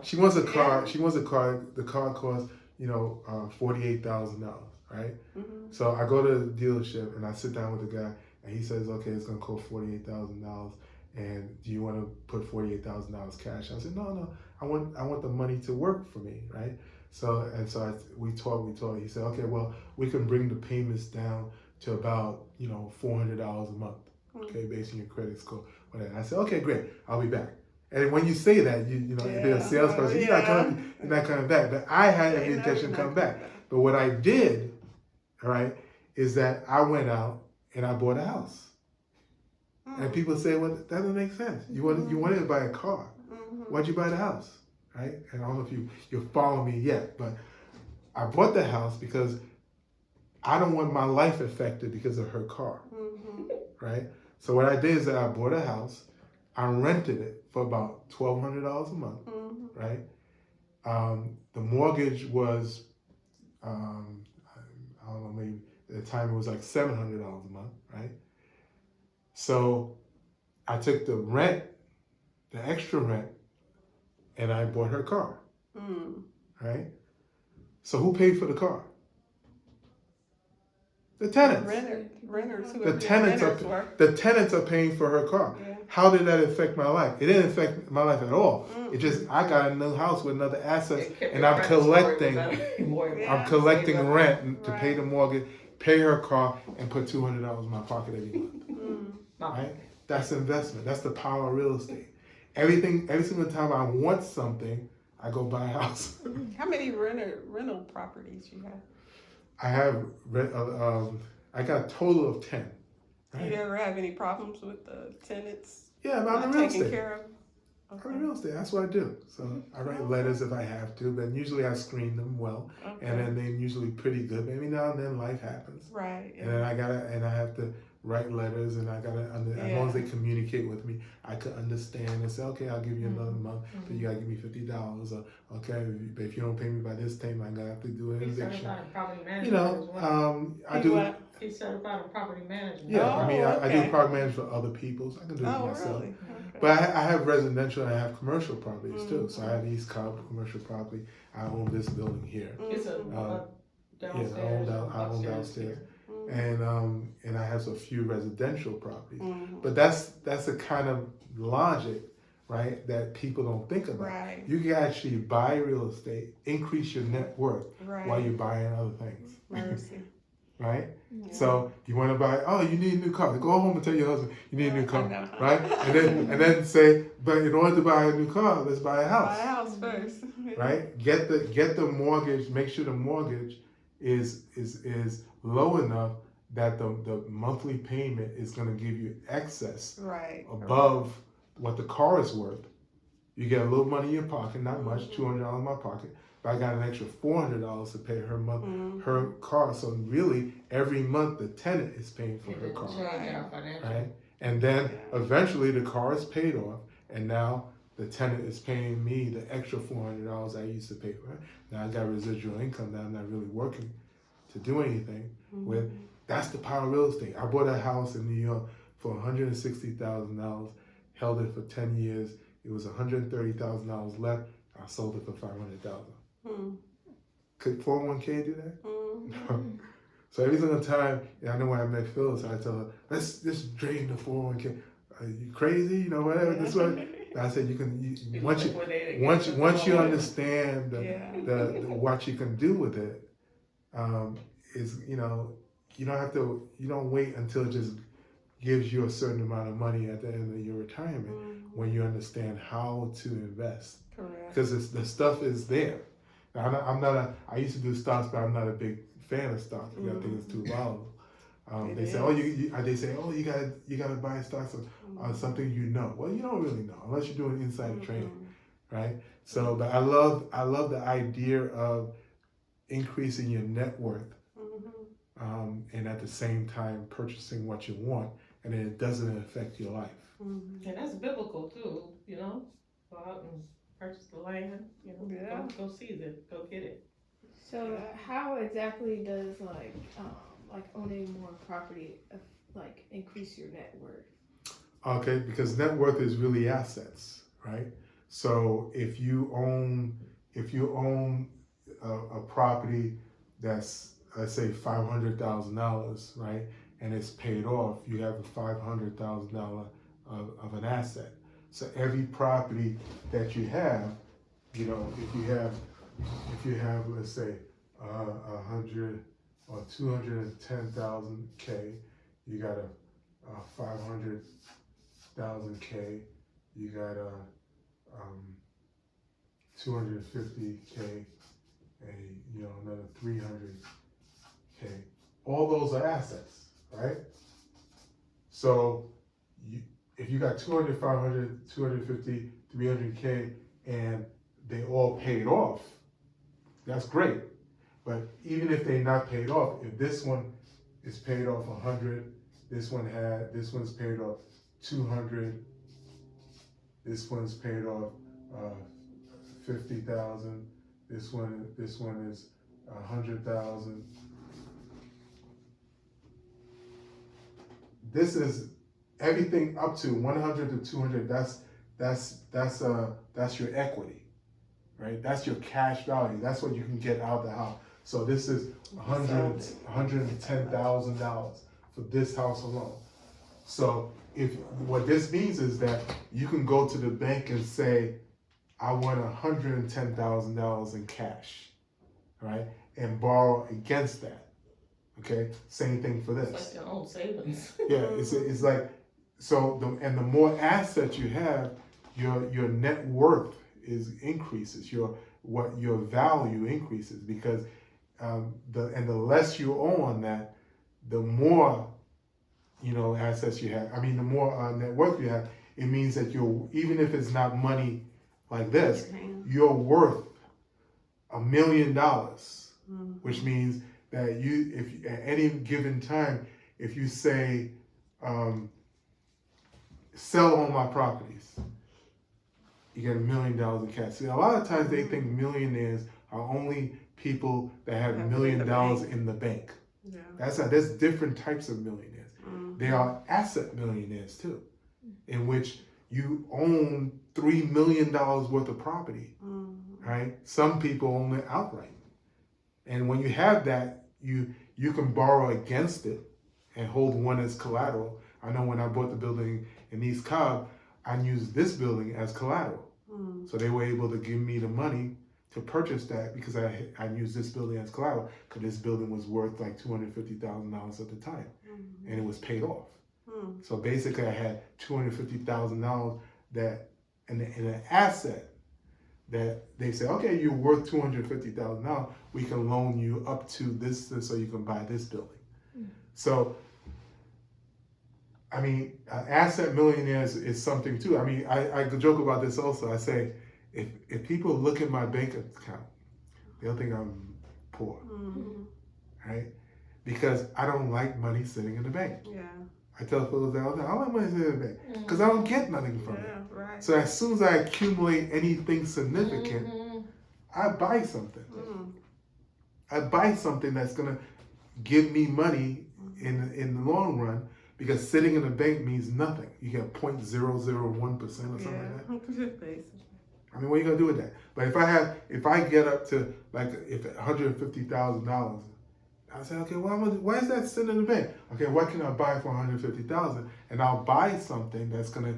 she wants a car. She wants a car. The car costs $48,000, right? So I go to the dealership and I sit down with the guy, and he says, okay, it's gonna cost $48,000. And do you want to put $48,000 cash? I said, no, I want the money to work for me, right? So we talked. He said, okay, well, we can bring the payments down to about $400 a month, okay, based on your credit score. Whatever. I said, okay, great, I'll be back. And when you say that, if you're a salesperson, you're not coming back. But I had every intention to come back. But what I did, all right, is that I went out and I bought a house. And people say, well, that doesn't make sense. You wanted to buy a car. Why'd you buy the house? Right? And I don't know if you're following me yet, but I bought the house because I don't want my life affected because of her car. Right? So what I did is that I bought a house. I rented it for about $1,200 a month. Right? The mortgage was, I don't know, maybe At the time, it was like $700 a month, right? So I took the extra rent, and I bought her car, right? So who paid for the car? The tenants. Renters, The whoever tenants renters were. the tenants are paying for her car. Yeah. How did that affect my life? It didn't affect my life at all. It just, I got a new house with another assets, and I'm collecting. I'm collecting rent to pay the mortgage, pay her car, and put $200 in my pocket every month. Right? That's investment. That's the power of real estate. Every single time I want something, I go buy a house. How many rental properties you have? I have, I got a total of 10. Do you ever have any problems with the tenants? Yeah, I'm not in real taking estate. care of? I'm in real estate. That's what I do. So I write letters if I have to, but usually I screen them well, and then they're usually pretty good. Maybe now and then life happens, Right. and then I have to write letters, and I gotta as long as they communicate with me, I could understand and say, okay, I'll give you another month, but you gotta give me $50, or okay, but if you don't pay me by this time, I'm gonna have to do an eviction. You know, I do. He's certified in property management. Yeah, I mean, I do okay. property management for other people, so I can do it Oh, myself. really? Okay. But I have residential and I have commercial properties too. So I have East Cobb commercial property. I own this building here. It's a downstairs. Yeah, I own downstairs. And I have a few residential properties. Mm-hmm. But that's a kind of logic, right, that people don't think about. Right. You can actually buy real estate, increase your net worth while you're buying other things. Mercy. Right? Yeah. So you want to buy, oh, you need a new car. Go home and tell your husband you need a new car, I know. right? And then say, but in order to buy a new car, let's buy a house. Buy a house first. Right? Get the mortgage. Make sure the mortgage is low enough that the monthly payment is going to give you excess above what the car is worth. You get a little money in your pocket, not much, $200 in my pocket. But I got an extra $400 to pay her her car. So really, every month the tenant is paying for her car, right? And then eventually the car is paid off, and now the tenant is paying me the extra $400 I used to pay for her. Now I got residual income that I'm not really working to do anything with. That's the power of real estate. I bought a house in New York for $160,000, held it for 10 years. It was $130,000 left. I sold it for $500,000. Could 401k do that? No. So every single time, I know when I met Phyllis, I tell her, let's just drain the 401k. Are you crazy? You know, whatever. This way. I said once you understand the what you can do with it, is you don't wait until it just gives you a certain amount of money at the end of your retirement when you understand how to invest. Correct. Because the stuff is there. Now, I used to do stocks, but I'm not a big fan of stocks. I think it's too volatile. They say, you gotta buy stocks on something you know. Well, you don't really know unless you're doing insider trading, right? So, but I love the idea of increasing your net worth, and at the same time purchasing what you want, and then it doesn't affect your life. And that's biblical too, Go out and purchase the land, go seize it, go get it. So how exactly does owning more property increase your net worth? Okay, because net worth is really assets, right? So if you own a property that's, let's say, $500,000, right, and it's paid off, you have a $500,000 of an asset. So every property that you have, if you have, let's say, 100 or 210,000 K, you got a 500,000 K, you got a 250 K, and another 300 K. All those are assets, right? So if you got 200, 500, 250, 300K, and they all paid off, that's great. But even if they're not paid off, if this one is paid off 100, this one's paid off 200, this one's paid off 50,000, this one is 100,000. this is everything up to 100 to 200. That's your equity, right? That's your cash value. That's what you can get out of the house. So this is $110,000 for this house alone. So if what this means is that you can go to the bank and say, I want $110,000 in cash, right? And borrow against that. Okay, same thing for this. It's like your own savings. Yeah, it's like, so the more assets you have, your net worth increases, your value increases, because the less you owe on that, the more assets you have. I mean, the more net worth you have, it means that even if it's not money like this, you're worth $1 million, which means that if at any given time, if you say, sell all my properties, you get $1 million in cash. See, a lot of times they think millionaires are only people that have $1 million in the bank. Yeah. There's different types of millionaires. There are asset millionaires too, in which you own $3 million worth of property, right? Some people own it outright. And when you have that, you can borrow against it and hold one as collateral. I know when I bought the building in East Cobb, I used this building as collateral. So they were able to give me the money to purchase that because I used this building as collateral, because this building was worth like $250,000 at the time, and it was paid off. So basically I had $250,000 that in an asset that they say, okay, you're worth $250,000, we can loan you up to this so you can buy this building. So, I mean, asset millionaires is something too. I mean, I joke about this also. I say, if people look at my bank account, they'll think I'm poor, right? Because I don't like money sitting in the bank. Yeah. I tell folks all the time, I don't like money sitting in the bank because I don't get nothing from it. Right. So as soon as I accumulate anything significant, I buy something. I buy something that's gonna give me money in the long run, because sitting in the bank means nothing. You get 0.001% or something like that. I mean, what are you gonna do with that? But if I get up to like if $150,000, I say, okay, why is that sitting in the bank? Okay, what can I buy for $150,000? And I'll buy something that's gonna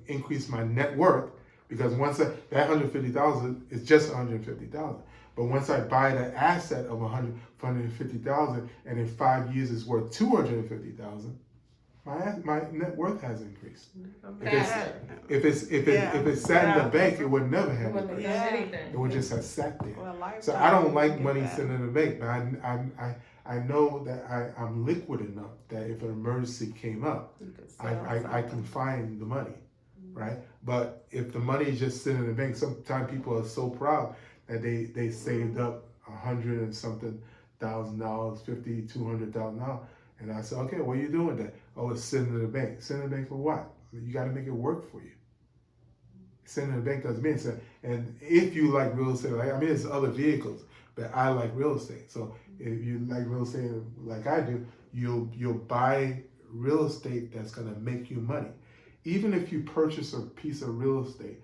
increase my net worth, because once that $150,000 is just $150,000. But once I buy the asset of $150,000, and in 5 years it's worth $250,000, my net worth has increased. If it's sat in the bank, it would never have increased. It would just have sat there. So I don't like money sitting in the bank. But I know that I'm liquid enough that if an emergency came up, I can find the money, right? But if the money is just sitting in the bank, sometimes people are so proud that they saved up $100 and something $1,000, $50,000, $200,000. And I said, okay, what are you doing with that? Oh, it's sitting in the bank. Sitting in the bank for what? You got to make it work for you. Sitting in the bank doesn't mean so. And if you like real estate, there's other vehicles, but I like real estate. So if you like real estate like I do, you'll buy real estate that's gonna make you money. Even if you purchase a piece of real estate,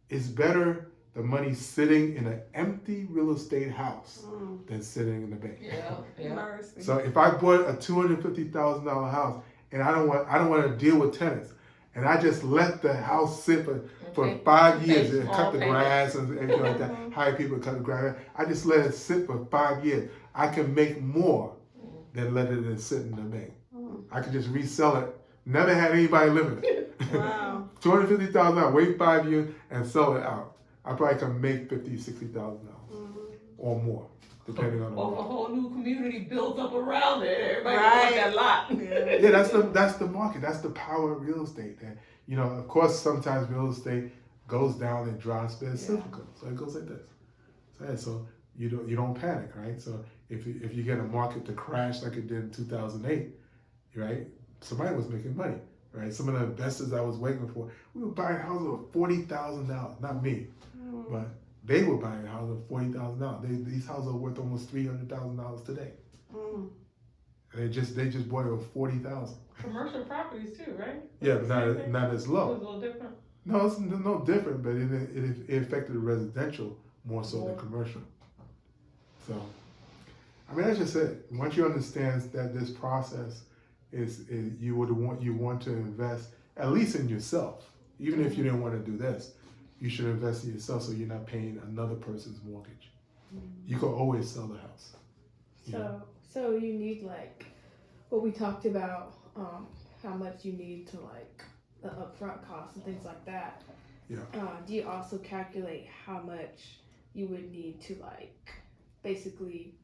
it's better the money sitting in an empty real estate house than sitting in the bank. Yeah. So if I bought a $250,000 house and I don't want to deal with tenants, and I just let the house sit for 5 years and cut the grass and everything like that, hire people to cut the grass, I just let it sit for 5 years. I can make more than let it sit in the bank. I can just resell it. Never had anybody live in it. Wow. $250,000, wait 5 years and sell it out. I probably can make $50,000, $60,000 or more, depending on the Or a whole new community built up around it. Everybody Right. want that lot. Yeah, that's the market. That's the power of real estate. And of course, sometimes real estate goes down and drops, but it's cyclical. So it goes like this. So you don't panic, right? So if you get a market to crash like it did in 2008, right? Somebody was making money, right? Some of the investors I was waiting for, we were buying houses for $40,000. Not me, but they were buying houses for $40,000. These houses are worth almost $300,000 today. And they just bought it for 40,000. Commercial properties too, right? Yeah, Same but thing? not as It low. was a little different. No, it's no different, but it affected the residential more so than More. commercial. So, I mean, that's just it. Once you understand that this process is you want to invest at least in yourself. Even if you didn't want to do this, you should invest in yourself so you're not paying another person's mortgage. You can always sell the house. So you need like what we talked about, how much you need to like the upfront costs and things like that. Yeah. Do you also calculate how much you would need to like basically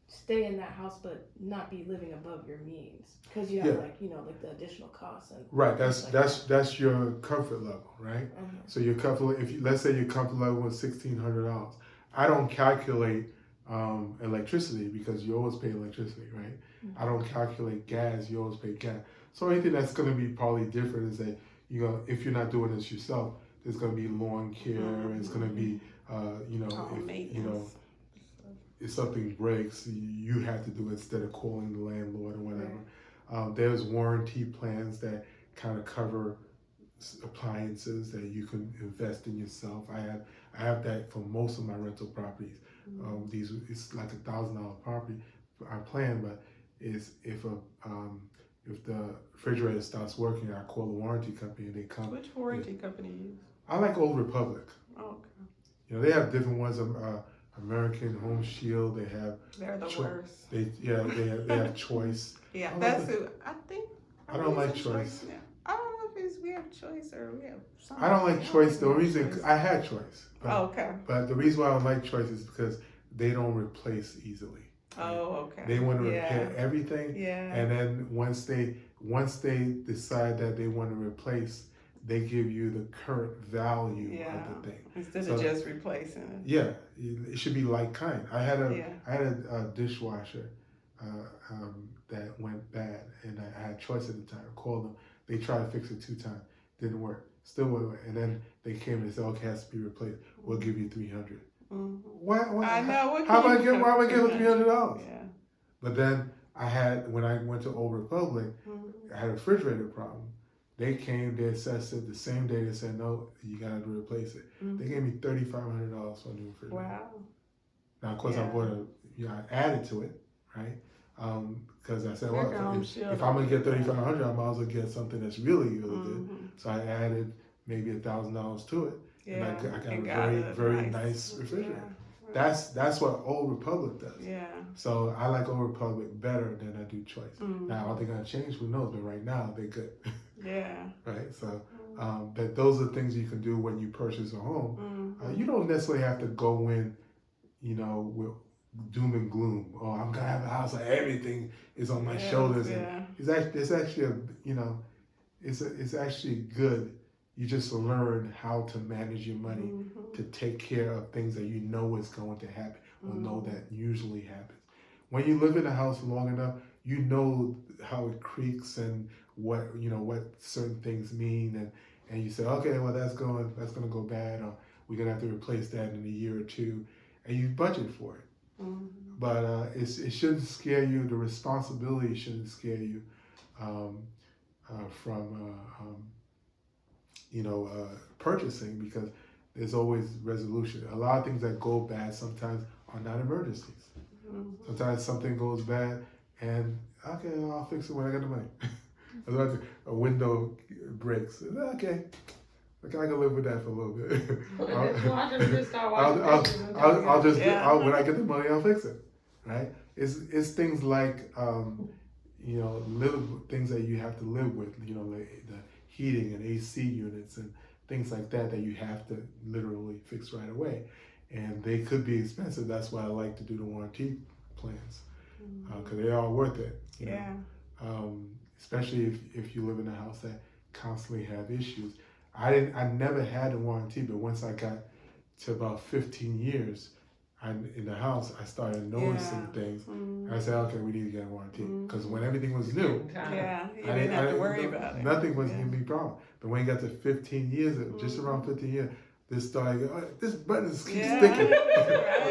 stay in that house but not be living above your means because you have like like the additional costs and right. Like that's your comfort level, right? So your comfort, if you, let's say your comfort level was $1,600, I don't calculate electricity because you always pay electricity, right? I don't calculate gas, you always pay gas. So anything that's going to be probably different is that if you're not doing this yourself, there's going to be lawn care. It's going to be if something breaks, you have to do it instead of calling the landlord or whatever. There's warranty plans that kind of cover appliances that you can invest in yourself. I have that for most of my rental properties. It's like $1,000 property I plan, but is if the refrigerator stops working, I call the warranty company and they come. Which warranty company you use? I like Old Republic. Oh, okay. They have different ones. American Home Shield. They're the worst. They have Choice. Yeah, that's who I think. I don't like Choice. Now. I don't know if we have Choice or we have something. I don't like Choice. The reason I had Choice. But, okay. But the reason why I don't like Choice is because they don't replace easily. Oh, okay. They want to repair everything. Yeah. And then once they decide that they want to replace, they give you the current value of the thing instead of just replacing it. Yeah, it should be like kind. I had a dishwasher that went bad, and I had Choice at the time. I called them. They tried to fix it 2 times, didn't work. Still went, and then they came and said, "Okay, it has to be replaced. We'll give you $300." Why? I know. Why am I getting $300? Yeah. But then when I went to Old Republic, I had a refrigerator problem. They came, they assessed it the same day. They said, "No, you got to replace it." They gave me $3,500 for a new refrigerator. Wow. Now, of course, I bought I added to it, right? Because I said, well, if I'm gonna get $3,500, I might as well get something that's really, really good. So I added maybe $1,000 to it, and I got a very nice refrigerator. Yeah. That's what Old Republic does. Yeah. So I like Old Republic better than I do Choice. Now, are they gonna change? Who knows? But right now, they're good. Yeah. Right. So, but those are things you can do when you purchase a home. You don't necessarily have to go in, with doom and gloom. Oh, I'm gonna have a house where everything is on my shoulders. And it's actually good. You just learn how to manage your money to take care of things that you know is going to happen or know that usually happens. When you live in a house long enough, you know how it creaks and what certain things mean, and you say, okay, well that's gonna go bad, or we're gonna have to replace that in a year or two, and you budget for it. But it shouldn't scare you. The responsibility shouldn't scare you from purchasing, because there's always resolution. A lot of things that go bad sometimes are not emergencies. Sometimes something goes bad, and okay, I'll fix it when I get the money. A window breaks. Okay, I can live with that for a little bit. When I get the money, I'll fix it. Right? It's things like little things that you have to live with. Like the heating and AC units and things like that you have to literally fix right away, and they could be expensive. That's why I like to do the warranty plans, because they are worth it. You know? Especially if you live in a house that constantly have issues. I never had a warranty, but once I got to about 15 years in the house, I started noticing things. I said, okay, we need to get a warranty, because when everything was new, you didn't have to worry about it. Nothing was giving me problem. But when you got to 15 years, just around 15 years, this started. Oh, this button keeps Yeah. sticking.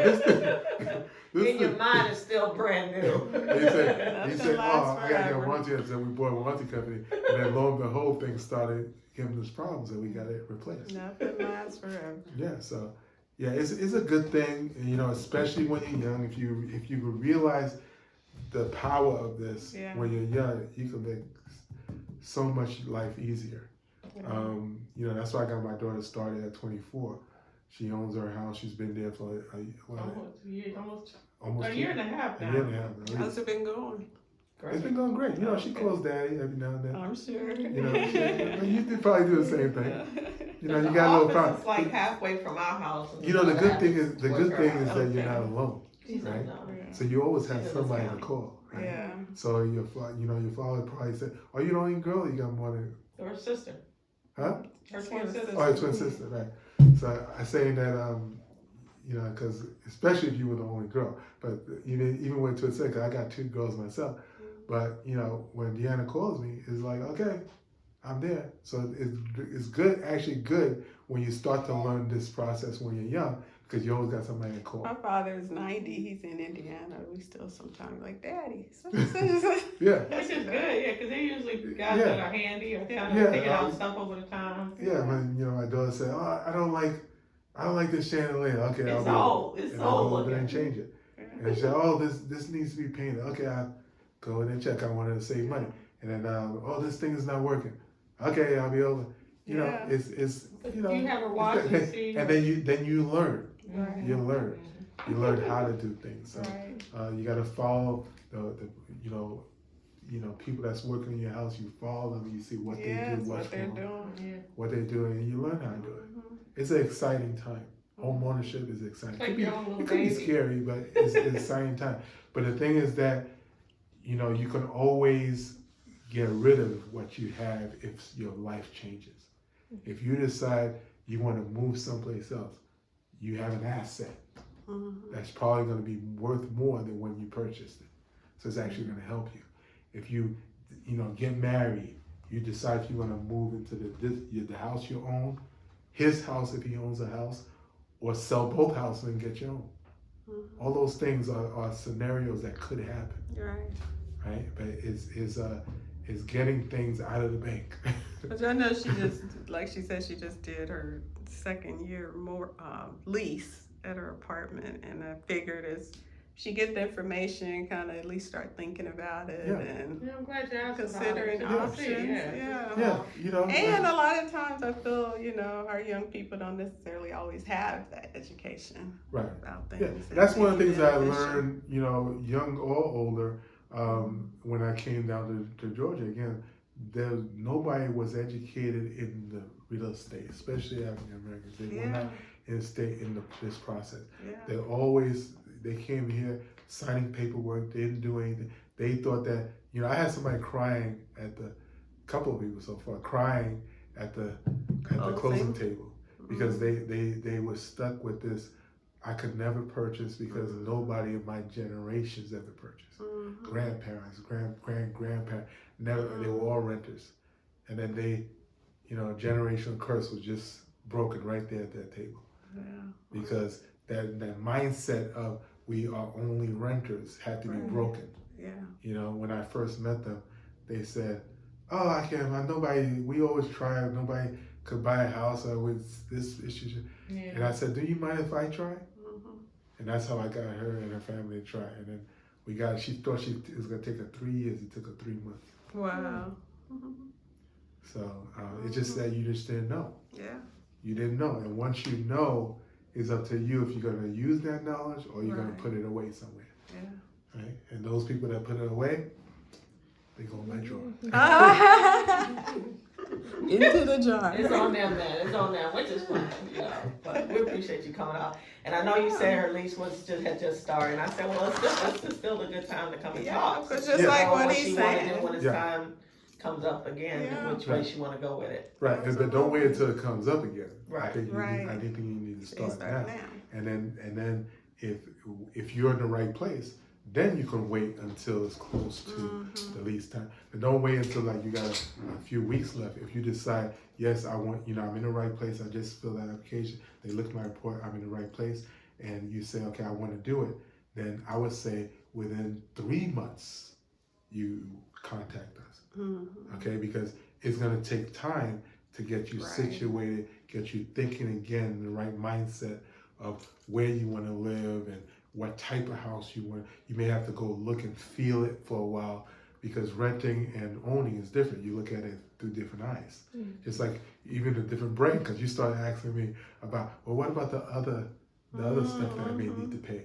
this In your thing- mind, it's still brand new. He said, Nothing oh, lasts I gotta get a forever. warranty. I said, we bought a warranty company, and then lo and behold, things started giving us problems, and we got it replaced. Nothing lasts forever. Yeah, so yeah, it's a good thing, and, you know, especially when you're young. If you realize the power of this Yeah. when you're young, you can make so much life easier. You know, that's why I got my daughter started at 24. She owns her house. She's been there for almost a year and a half now. a year and a half. At How's least. it been going? It's been going great. You know, she calls daddy every now and then. I'm sure. You know, you probably do the same thing. You know, you The got a little office problem. is like halfway from our house. and You know, the the good thing house is towards her house. that you're not alone, She's right? not alone. So you always have She's in somebody this to county. call, right? Yeah. So your father probably said, "Oh, you the only girl? You got more than Her sister. huh? Her twin sister. Oh, your twin sister, right?" So I say that you know, because especially if you were the only girl, but even with twin sister, I got 2 girls myself. But you know, when Deanna calls me, it's like, okay, I'm there. So it's good, actually good when you start to learn this process when you're young, because you always got somebody to call. My father's 90. He's in Indiana. We still sometimes like, Daddy. Yeah. Which is good, yeah, because they usually guys Yeah. that are handy or kind Yeah, of figure out stuff over the time. Yeah, when you know my daughter said, "Oh, I don't like this chandelier." Okay, It's I'll old. It's and I'll old go over there and looking. change it. And she said, "Oh, this needs to be painted." Okay, I'll go in and check. I wanted to save money. And then, oh, this thing is not working. Okay, I'll be over. You know, Yeah. it's you know. You have her watch and see. And then you learn. Right. You learn. You learn how to do things. So Right. you got to follow the you know people that's working in your house. You follow them. You see what they do, what they're wrong, doing. what they're doing, and you learn how to do it. It's an exciting time. Home ownership is exciting. Like your own little It could be baby. scary, but it's an exciting time. But the thing is that, you know, you can always get rid of what you have if your life changes. If you decide you want to move someplace else, you have an asset that's probably going to be worth more than when you purchased it. So it's actually going to help you. If you get married, you decide if you want to move into the house you own, his house if he owns a house, or sell both houses and get your own. All those things are scenarios that could happen, Right. right? But it's getting things out of the bank. But I know she just, like she said, she just did her 2nd year more lease at her apartment, and I figured as she get the information, kind of at least start thinking about it Yeah. and Yeah, I'm glad you asked considering about it. options. Yeah. Yeah, you know. And a lot of times I feel, our young people don't necessarily always have that education Right. about Yeah, things. that's one of the things that I beneficial. learned, young or older, when I came down to Georgia again. Nobody was educated in the real estate, especially African Americans. They were not in this process. Yeah. They came here signing paperwork. They didn't do anything. They thought that, I had somebody crying couple of people so far, crying at the closing table because they were stuck with this. I could never purchase because nobody in my generations ever purchased. Grandparents, grandparents, never. They were all renters, and then generational curse was just broken right there at that table. Yeah. Because that mindset of we are only renters had to be broken. Yeah. When I first met them, they said, "Oh, I can't. Nobody. We always try. Nobody could buy a house with this issue." Yeah. And I said, "Do you mind if I try?" And that's how I got her and her family to try. And then she thought it was going to take her 3 years. It took her 3 months. Wow. So it's just that you just didn't know. Yeah. You didn't know. And once you know, it's up to you if you're going to use that knowledge or you're going to put it away somewhere. Yeah. Right? And those people that put it away, they go in my drawer. Into the jar. It's on them, man. It's on them, which is fine, But we appreciate you coming out. And I know you said her lease had just started. And I said, well, it's still a good time to come and talk. Because just like what what he's she wanna do saying. when it's time comes up again, and which way she want to go with it. Right, but don't wait until it comes up again. Right. I think you need to start now. now. And then if you're in the right place, then you can wait until it's close to the lease time. But don't wait until like you got a few weeks left. If you decide, yes, I want, I'm in the right place, I just filled that application, they look at my report, I'm in the right place, and you say, okay, I want to do it, then I would say within 3 months, you contact us, okay? Because it's gonna take time to get you situated, get you thinking again in the right mindset of where you wanna live and what type of house you want. You may have to go look and feel it for a while, because renting and owning is different. You look at it through different eyes. Just like even a different brain, because you start asking me about, well, what about the other stuff that I may need to pay?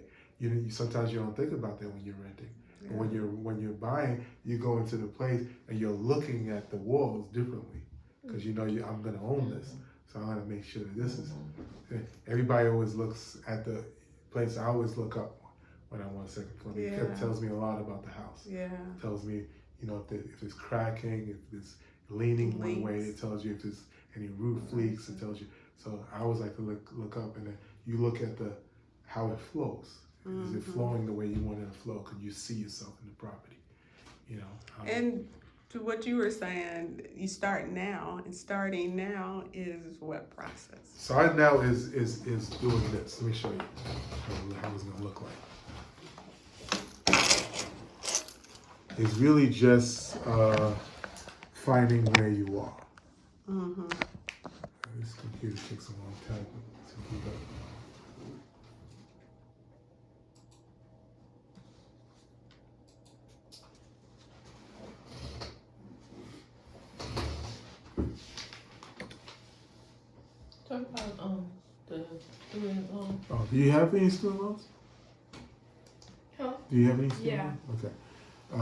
Sometimes you don't think about that when you're renting. Yeah. When you're buying, you go into the place and you're looking at the walls differently, because I'm gonna own this, so I gotta make sure that this is. Everybody always looks at the place. I always look up when I want a second floor. It tells me a lot about the house. Yeah. It tells me, if it's cracking, if it's leaning one way. It tells you if there's any roof leaks. It tells you. So I always like to look up, and then you look at how it flows. Is it flowing the way you want it to flow? Could you see yourself in the property? And to what you were saying, you start now, and starting now is what process? Starting now is doing this. Let me show you how it's gonna look like. It's really just finding where you are. This computer takes a long time to keep up. Talk about the student loan. Oh, do you have any student loans? Huh? Do you have any student loans? Okay.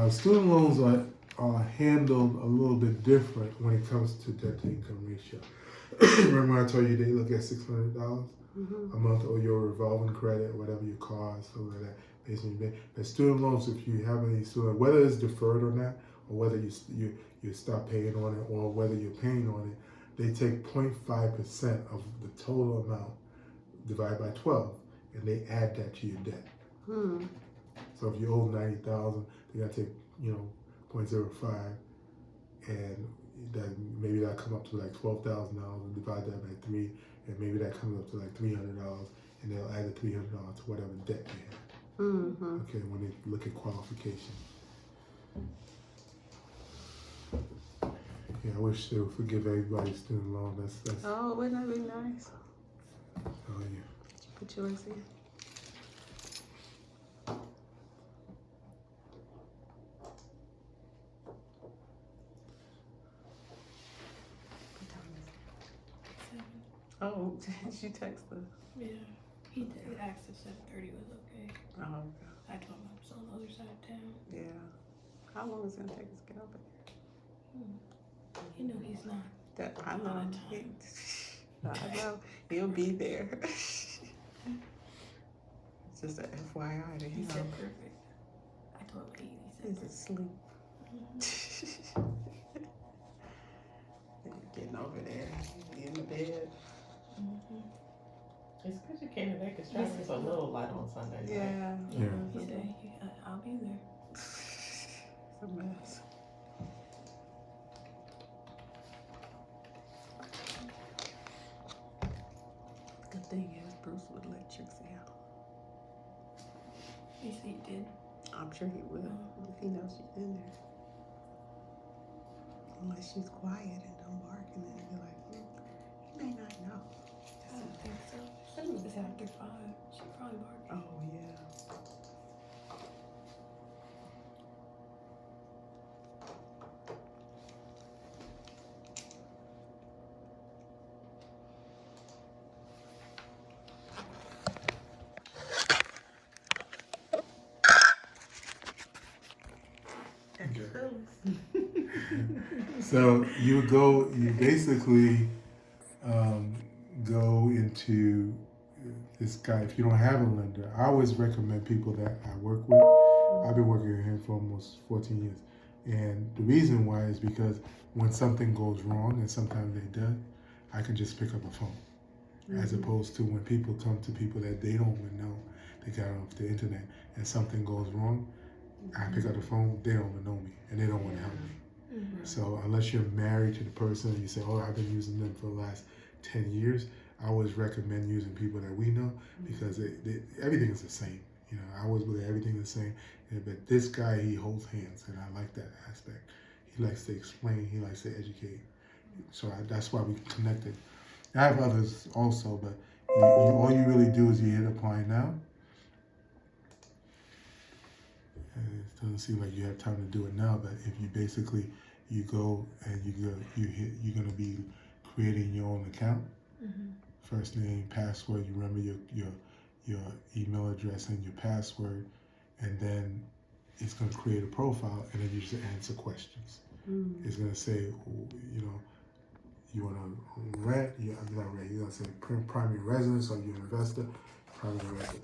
Student loans are handled a little bit different when it comes to debt to income ratio. Remember I told you they look at $600 a month, or your revolving credit, or whatever your car is, something like that, based on your debt. But student loans, if you have any student, whether it's deferred or not, or whether you stop paying on it, or whether you're paying on it, they take 0.5% of the total amount, divided by 12, and they add that to your debt. So if you owe $90,000, they gotta take 0.05, and maybe that come up to like $12,000, and divide that by 3, and maybe that comes up to like $300, and they'll add the $300 to whatever debt you have. Okay, when they look at qualification. Yeah, I wish they would forgive everybody's student loan. That's. Oh, wouldn't that be nice? Oh yeah. Put yours in. Oh, did you text her? Yeah. He did. Asked if 7:30 was okay. Oh, okay. I told him I was on the other side of town. Yeah. How long is it gonna take us to get over You know he's not. there? I know. I know. He'll be there. It's just an FYI that He said perfect. I told him 8. He said he's asleep. Getting over there, in the bed. It's because you came today, because traffic's a little light on Sunday. Right? Yeah. He said, I'll be there. It's a mess. Good thing is Bruce would let Trixie out. He said he did. I'm sure he will, if he knows she's in there. Unless she's quiet and don't bark, and then he'll be like, he may not know. I don't think so. It's after 5. She probably barked. Oh, yeah. So you basically go into this guy. If you don't have a lender, I always recommend people that I work with. I've been working with him for almost 14 years. And the reason why is because when something goes wrong, and sometimes they do, I can just pick up a phone as opposed to when people come to people that they don't even know, they got off the internet, and something goes wrong, I pick up the phone, they don't even know me, and they don't want to help me. So unless you're married to the person and you say, oh, I've been using them for the last 10 years, I always recommend using people that we know, because everything is the same. You know, I always believe everything is the same. But this guy, he holds hands, and I like that aspect. He likes to explain, he likes to educate. So that's why we connected. I have others also, but all you really do is you hit apply now. And it doesn't seem like you have time to do it now, but if you basically, you go and you're gonna be creating your own account. First name, password, you remember your email address and your password, and then it's gonna create a profile, and then you just answer questions. It's gonna say, you know, you wanna rent, you're gonna say primary residence, or you're an investor, primary residence.